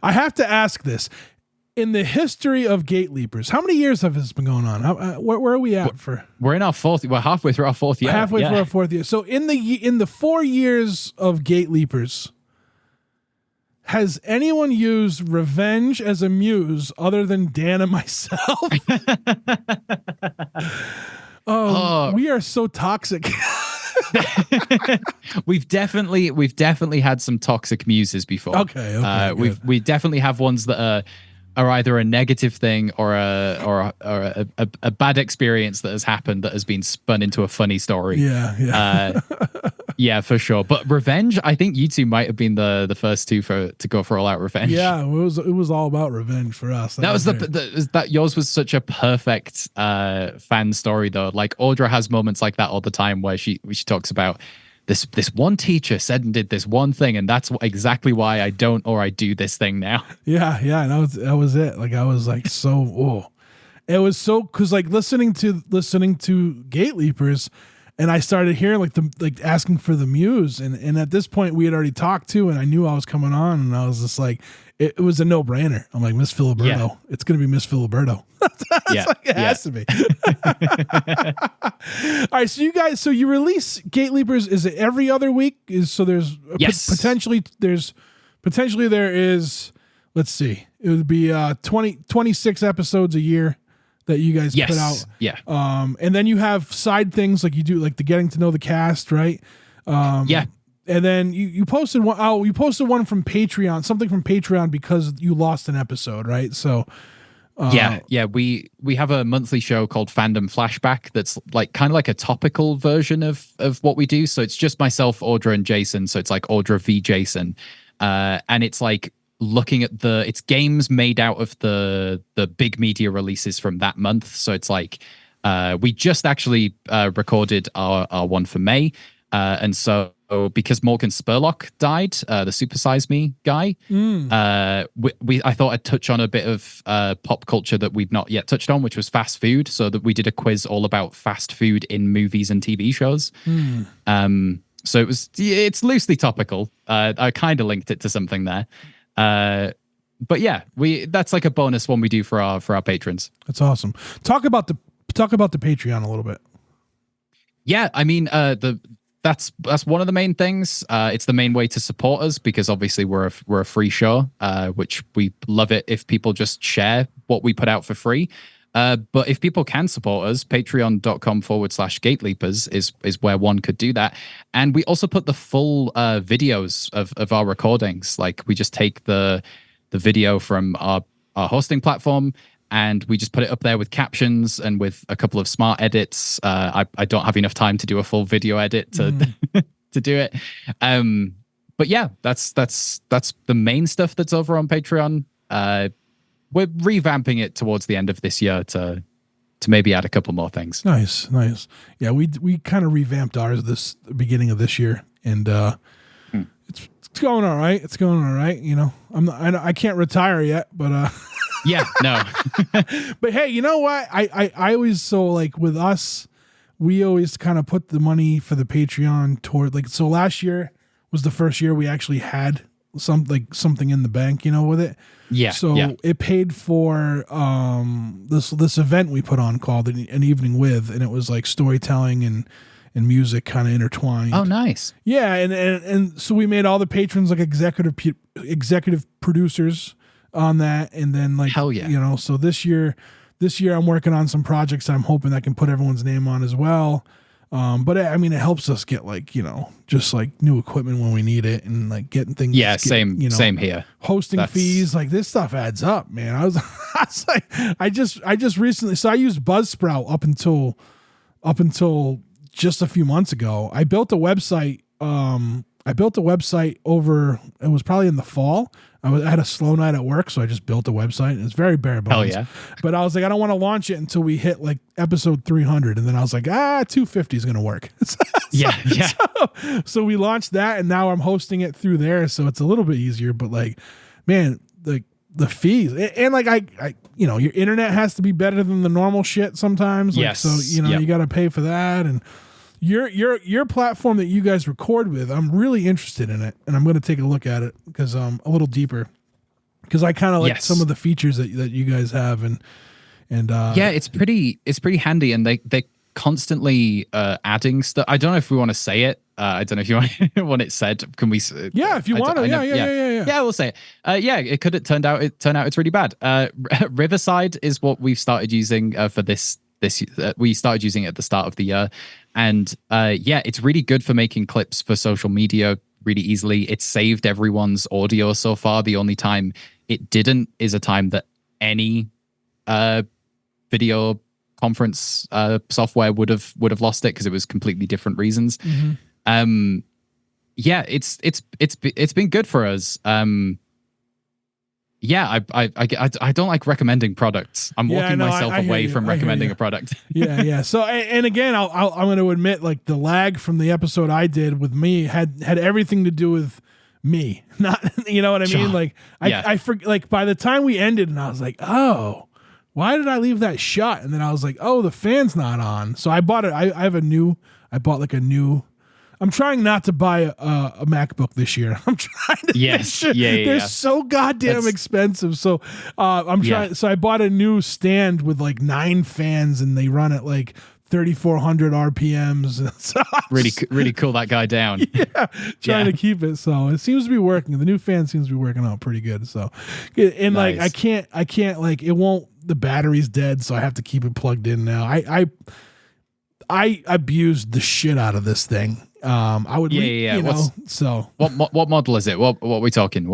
I have to ask this. In the history of Gateleapers, how many years have this been going on? Where are we at for? We're in our 4th. We're halfway through our 4th year. Halfway through our 4th year. So in the 4 years of Gateleapers, has anyone used revenge as a muse other than Dan and myself? We are so toxic. We've definitely had some toxic muses before. Okay. We definitely have ones that are either a negative thing or a bad experience that has happened that has been spun into a funny story. Yeah. Yeah, for sure. But revenge, I think you two might have been the first two to go for all out revenge. Yeah, it was all about revenge for us. That was that yours was such a perfect fan story though. Like Audra has moments like that all the time where she talks about this one teacher said and did this one thing, and that's exactly why I don't or I do this thing now. Yeah, that was it. Like I was like it was so because like listening to Gateleapers. And I started hearing like asking for the muse, and at this point we had already talked to, and I knew I was coming on, and I was just like, it was a no brainer. I'm like, Miss Filiberto, Yeah. It's gonna be Miss Filiberto. It has to be. All right, so you release Gateleapers. Is it every other week? There's yes. Potentially there is. Let's see, it would be 26 episodes a year that you guys put out. Yeah. And then you have side things like you do, like the getting to know the cast, right? Yeah. And then you posted one. Oh, you posted one from Patreon, something from Patreon because you lost an episode, right? So. Yeah. We have a monthly show called Fandom Flashback that's like kind of like a topical version of what we do. So it's just myself, Audra, and Jason. So it's like Audra v Jason, and it's like looking at it's games made out of the big media releases from that month. So it's like we just actually recorded our one for May, and so because Morgan Spurlock died, the Super Size Me guy, I thought I'd touch on a bit of pop culture that we'd not yet touched on, which was fast food. So that we did a quiz all about fast food in movies and TV shows. So it's loosely topical. I kind of linked it to something there. But yeah, that's like a bonus one we do for our patrons. That's awesome. Talk about the Patreon a little bit. Yeah, I mean, that's one of the main things. It's the main way to support us because obviously we're a free show, which we love it if people just share what we put out for free. But if people can support us, patreon.com/Gateleapers is where one could do that. And we also put the full videos of our recordings. Like we just take the video from our hosting platform and we just put it up there with captions and with a couple of smart edits. I don't have enough time to do a full video edit to do it. But yeah, that's the main stuff that's over on Patreon. We're revamping it towards the end of this year to maybe add a couple more things. Nice. Yeah, we kind of revamped ours this beginning of this year, and it's going all right. It's going all right. You know, I can't retire yet, but yeah, no. But hey, you know what? I always, so like with us, we always kind of put the money for the Patreon toward, like, so last year was the first year we actually had something in the bank, you know, with it. Yeah. So it paid for this event we put on called An Evening With, and it was like storytelling and music kind of intertwined. Oh, nice. Yeah, and so we made all the patrons like executive producers on that, and then like, hell yeah, you know. So this year I'm working on some projects I'm hoping I can put everyone's name on as well. But I mean, it helps us get, like, you know, just like new equipment when we need it, and like getting things. Yeah, same here. Hosting fees, like this stuff adds up, man. I was like, I just recently, so I used Buzzsprout up until just a few months ago. I built a website. Over, it was probably in the fall. I had a slow night at work, so I just built a website. It's very bare bones. Hell yeah. But I was like, I don't want to launch it until we hit like episode 300. And then I was like, 250 is going to work. So we launched that, and now I'm hosting it through there. So it's a little bit easier, but like, man, like the fees, and like I you know, your internet has to be better than the normal shit sometimes. Like, yes. So, you know, you got to pay for that. And your platform that you guys record with, I'm really interested in it, and I'm going to take a look at it because a little deeper, because I kind of like some of the features that you guys have, and yeah, it's pretty handy, and they constantly adding stuff. I don't know if we want to say it. I don't know if you want it said. Can we? Yeah, if you want to. Yeah. We'll say it. Yeah, it could. It turned out it's really bad. Riverside is what we've started using for this. We started using it at the start of the year, and it's really good for making clips for social media really easily. It's saved everyone's audio so far. The only time it didn't is a time that any video conference software would have lost it, because it was completely different reasons. Mm-hmm. It's been good for us. I don't like recommending products. I'm walking myself away from recommending a product. Yeah. So, and again, I'm going to admit, like, the lag from the episode I did with me had everything to do with me, not, you know what I mean? Like, I like, by the time we ended, and I was like, oh, why did I leave that shut? And then I was like, oh, the fan's not on. So I bought it. I'm trying not to buy a MacBook this year. I'm trying to. Yes. They're so goddamn expensive. So I'm trying. So I bought a new stand with like 9 fans, and they run at like 3,400 RPMs. So really cool that guy down. Trying to keep it. So it seems to be working. The new fan seems to be working out pretty good. So, and nice. like I can't like, it won't. The battery's dead, so I have to keep it plugged in now. I abused the shit out of this thing. I would, you know, so what model is it? What are we talking?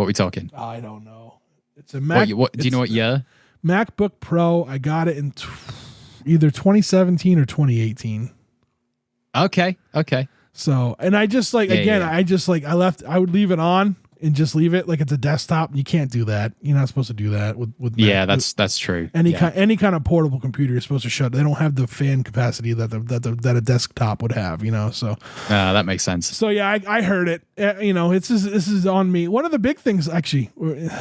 I don't know. It's a Mac. Do you know what year? MacBook Pro. I got it in either 2017 or 2018. Okay. So, and I just like, I would leave it on and just leave it like it's a desktop. You can't do that. You're not supposed to do that with Mac. That's true. Any kind of portable computer you're supposed to shut. They don't have the fan capacity that a desktop would have, you know. So that makes sense. So yeah, I heard it. You know, this is on me. One of the big things, actually,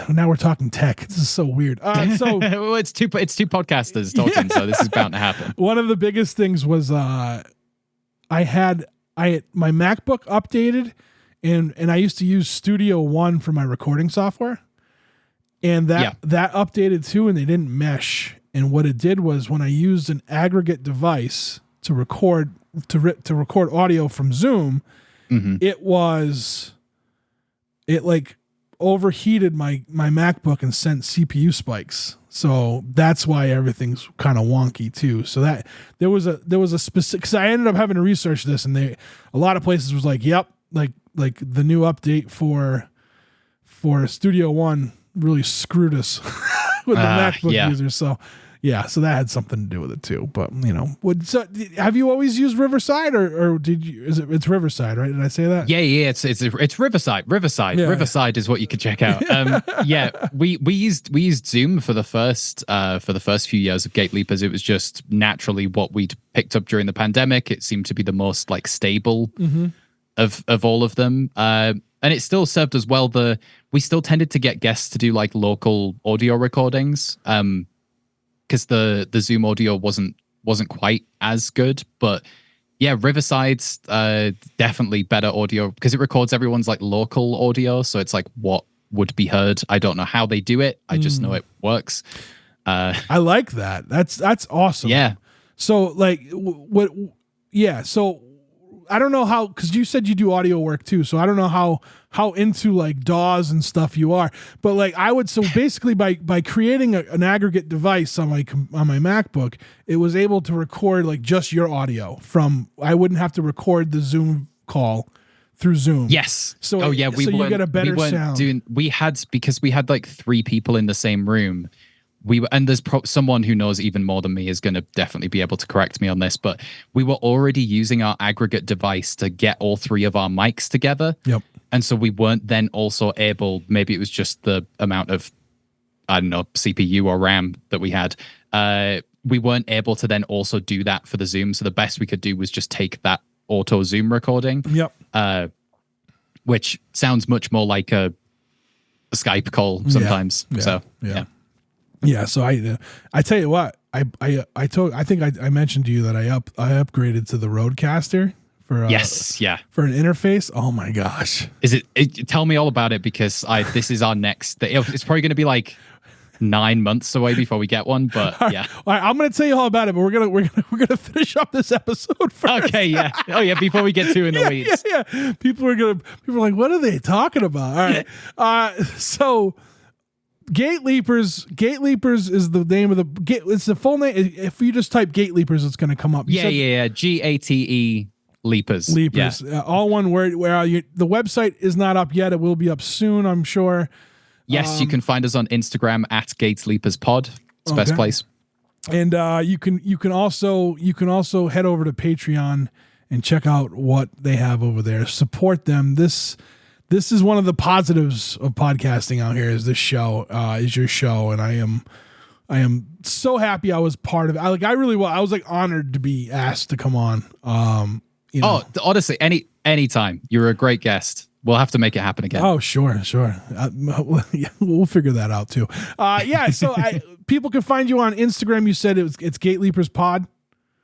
now we're talking tech. This is so weird. So well, it's two podcasters talking, so this is bound to happen. One of the biggest things was I had my MacBook updated. And I used to use Studio One for my recording software, and that updated too, and they didn't mesh. And what it did was, when I used an aggregate device to record audio from Zoom, it like overheated my MacBook and sent CPU spikes. So that's why everything's kind of wonky too. So that there was a specific, because I ended up having to research this, and a lot of places was like, yep, like the new update for Studio One really screwed us with the MacBook users. So Yeah, so that had something to do with it too. But have you always used Riverside, or did you? It's Riverside, right? Did I say that? Yeah. It's Riverside. Yeah. Riverside is what you could check out. Yeah, we used Zoom for the first few years of Gateleapers. It was just naturally what we'd picked up during the pandemic. It seemed to be the most like stable of all of them. And it still served us well. We still tended to get guests to do like local audio recordings. Because the Zoom audio wasn't quite as good, but yeah, Riverside's definitely better audio because it records everyone's like local audio, so it's like what would be heard. I don't know how they do it. I just know it works. I like that. That's awesome. Yeah. So like what? Yeah. So I don't know how, because you said you do audio work too. So I don't know how into like DAWs and stuff you are, but like so basically by creating an aggregate device on my MacBook, it was able to record like just your audio I wouldn't have to record the Zoom call through Zoom. Yes. So you get a better sound. Because we had like 3 people in the same room. And there's someone who knows even more than me is going to definitely be able to correct me on this, but we were already using our aggregate device to get all 3 of our mics together. Yep. And so we weren't then also able, maybe it was just the amount of, I don't know, CPU or RAM that we had. We weren't able to then also do that for the Zoom. So the best we could do was just take that auto Zoom recording. Yep. Which sounds much more like a Skype call sometimes. Yeah. So, yeah. Yeah, so I tell you what, I think I mentioned to you that I upgraded to the Rodecaster for for an interface. Oh my gosh. Is it tell me all about it, because this is our next it's probably going to be like 9 months away before we get one, but yeah. All right, I'm going to tell you all about it, but we're going to finish up this episode first. Okay, yeah. Oh yeah, before we get too in the weeds. Yeah. People are like, what are they talking about? All right. So Gateleapers is the name of it's the full name. If you just type Gateleapers, it's going to come up. Yeah. GATE Leapers. Leapers. Yeah. All one word. Where the website is not up yet. It will be up soon, I'm sure. Yes, you can find us on Instagram at GateleapersPod. It's the best place. And you can also head over to Patreon and check out what they have over there. Support them. This is one of the positives of podcasting out here. Is this show is your show, and I am so happy I was part of it. I was like honored to be asked to come on. Honestly, anytime. You're a great guest. We'll have to make it happen again. Oh, sure. We'll figure that out too. So people can find you on Instagram. You said it's Gateleapers Pod.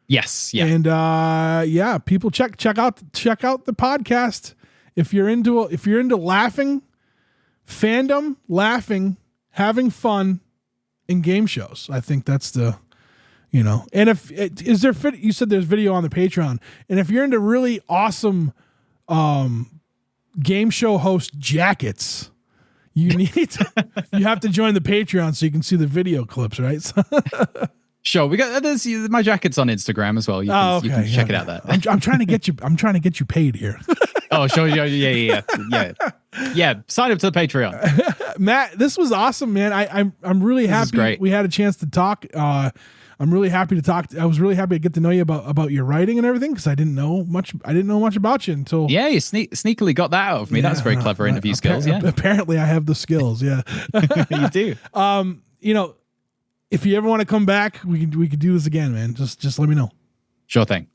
Yes. Yeah. And people check out the podcast. If you're into laughing, fandom, having fun in game shows, I think that's the, and you said there's video on the Patreon, and if you're into really awesome, game show host jackets, you have to join the Patreon so you can see the video clips, right? Sure, we got my jacket's on Instagram as well. You can check it out there. I'm trying to get you paid here. Oh, sure, yeah. Sign up to the Patreon. Matt, this was awesome, man. I'm really happy we had a chance to talk. I'm really happy to talk. I was really happy to get to know you about your writing and everything, because I didn't know much about you until. Yeah, you sneakily got that out of me. That's very clever interview skills. Yeah, apparently I have the skills. Yeah, you do. If you ever want to come back, we could do this again, man. Just let me know. Sure thing.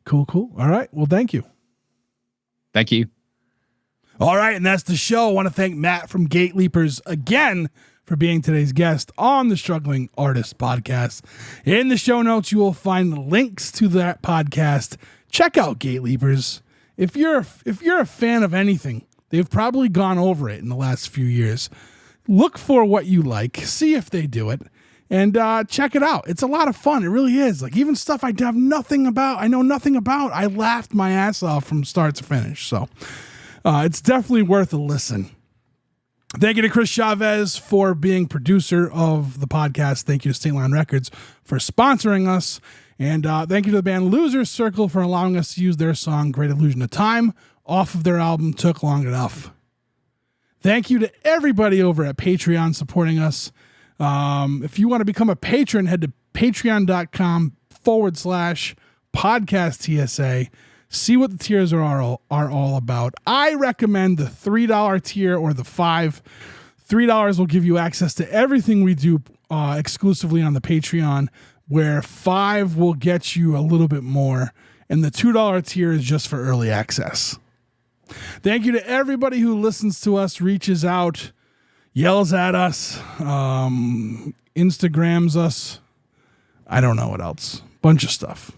Cool. All right. Well, thank you. Thank you. All right, and that's the show. I want to thank Matt from Gateleapers again for being today's guest on the Struggling Artist Podcast. In the show notes, you will find links to that podcast. Check out Gateleapers. If you're a fan of anything, they've probably gone over it in the last few years. Look for what you like, see if they do it, and check it out. It's a lot of fun. It really is. Like, even stuff I know nothing about, I laughed my ass off from start to finish. So it's definitely worth a listen. Thank you to Chris Chavez for being producer of the podcast. Thank you to State Line Records for sponsoring us. And thank you to the band Losers Circle for allowing us to use their song Great Illusion of Time off of their album Took Long Enough. Thank you to everybody over at Patreon supporting us. If you want to become a patron, head to patreon.com/podcast TSA. See what the tiers are all about. I recommend the $3 tier or the $5. $3 will give you access to everything we do exclusively on the Patreon, where $5 will get you a little bit more, and the $2 tier is just for early access. Thank you to everybody who listens to us, reaches out, yells at us, Instagrams us. I don't know what else. Bunch of stuff.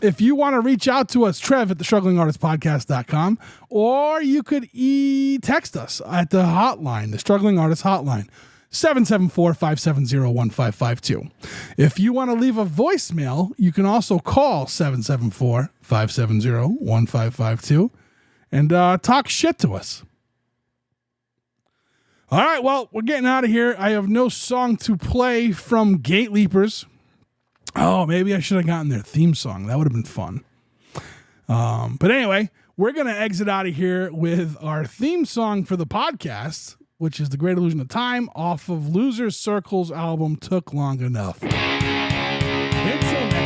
If you want to reach out to us, Trev at thestrugglingartistpodcast.com, or you could text us at the hotline, the Struggling Artist Hotline, 774-570-1552. If you want to leave a voicemail, you can also call 774-570-1552 and talk shit to us. All right, well, we're getting out of here. I have no song to play from Gateleapers. Oh, maybe I should have gotten their theme song. That would have been fun. But anyway, we're going to exit out of here with our theme song for the podcast, which is The Great Illusion of Time off of Loser Circle's album Took Long Enough. Until next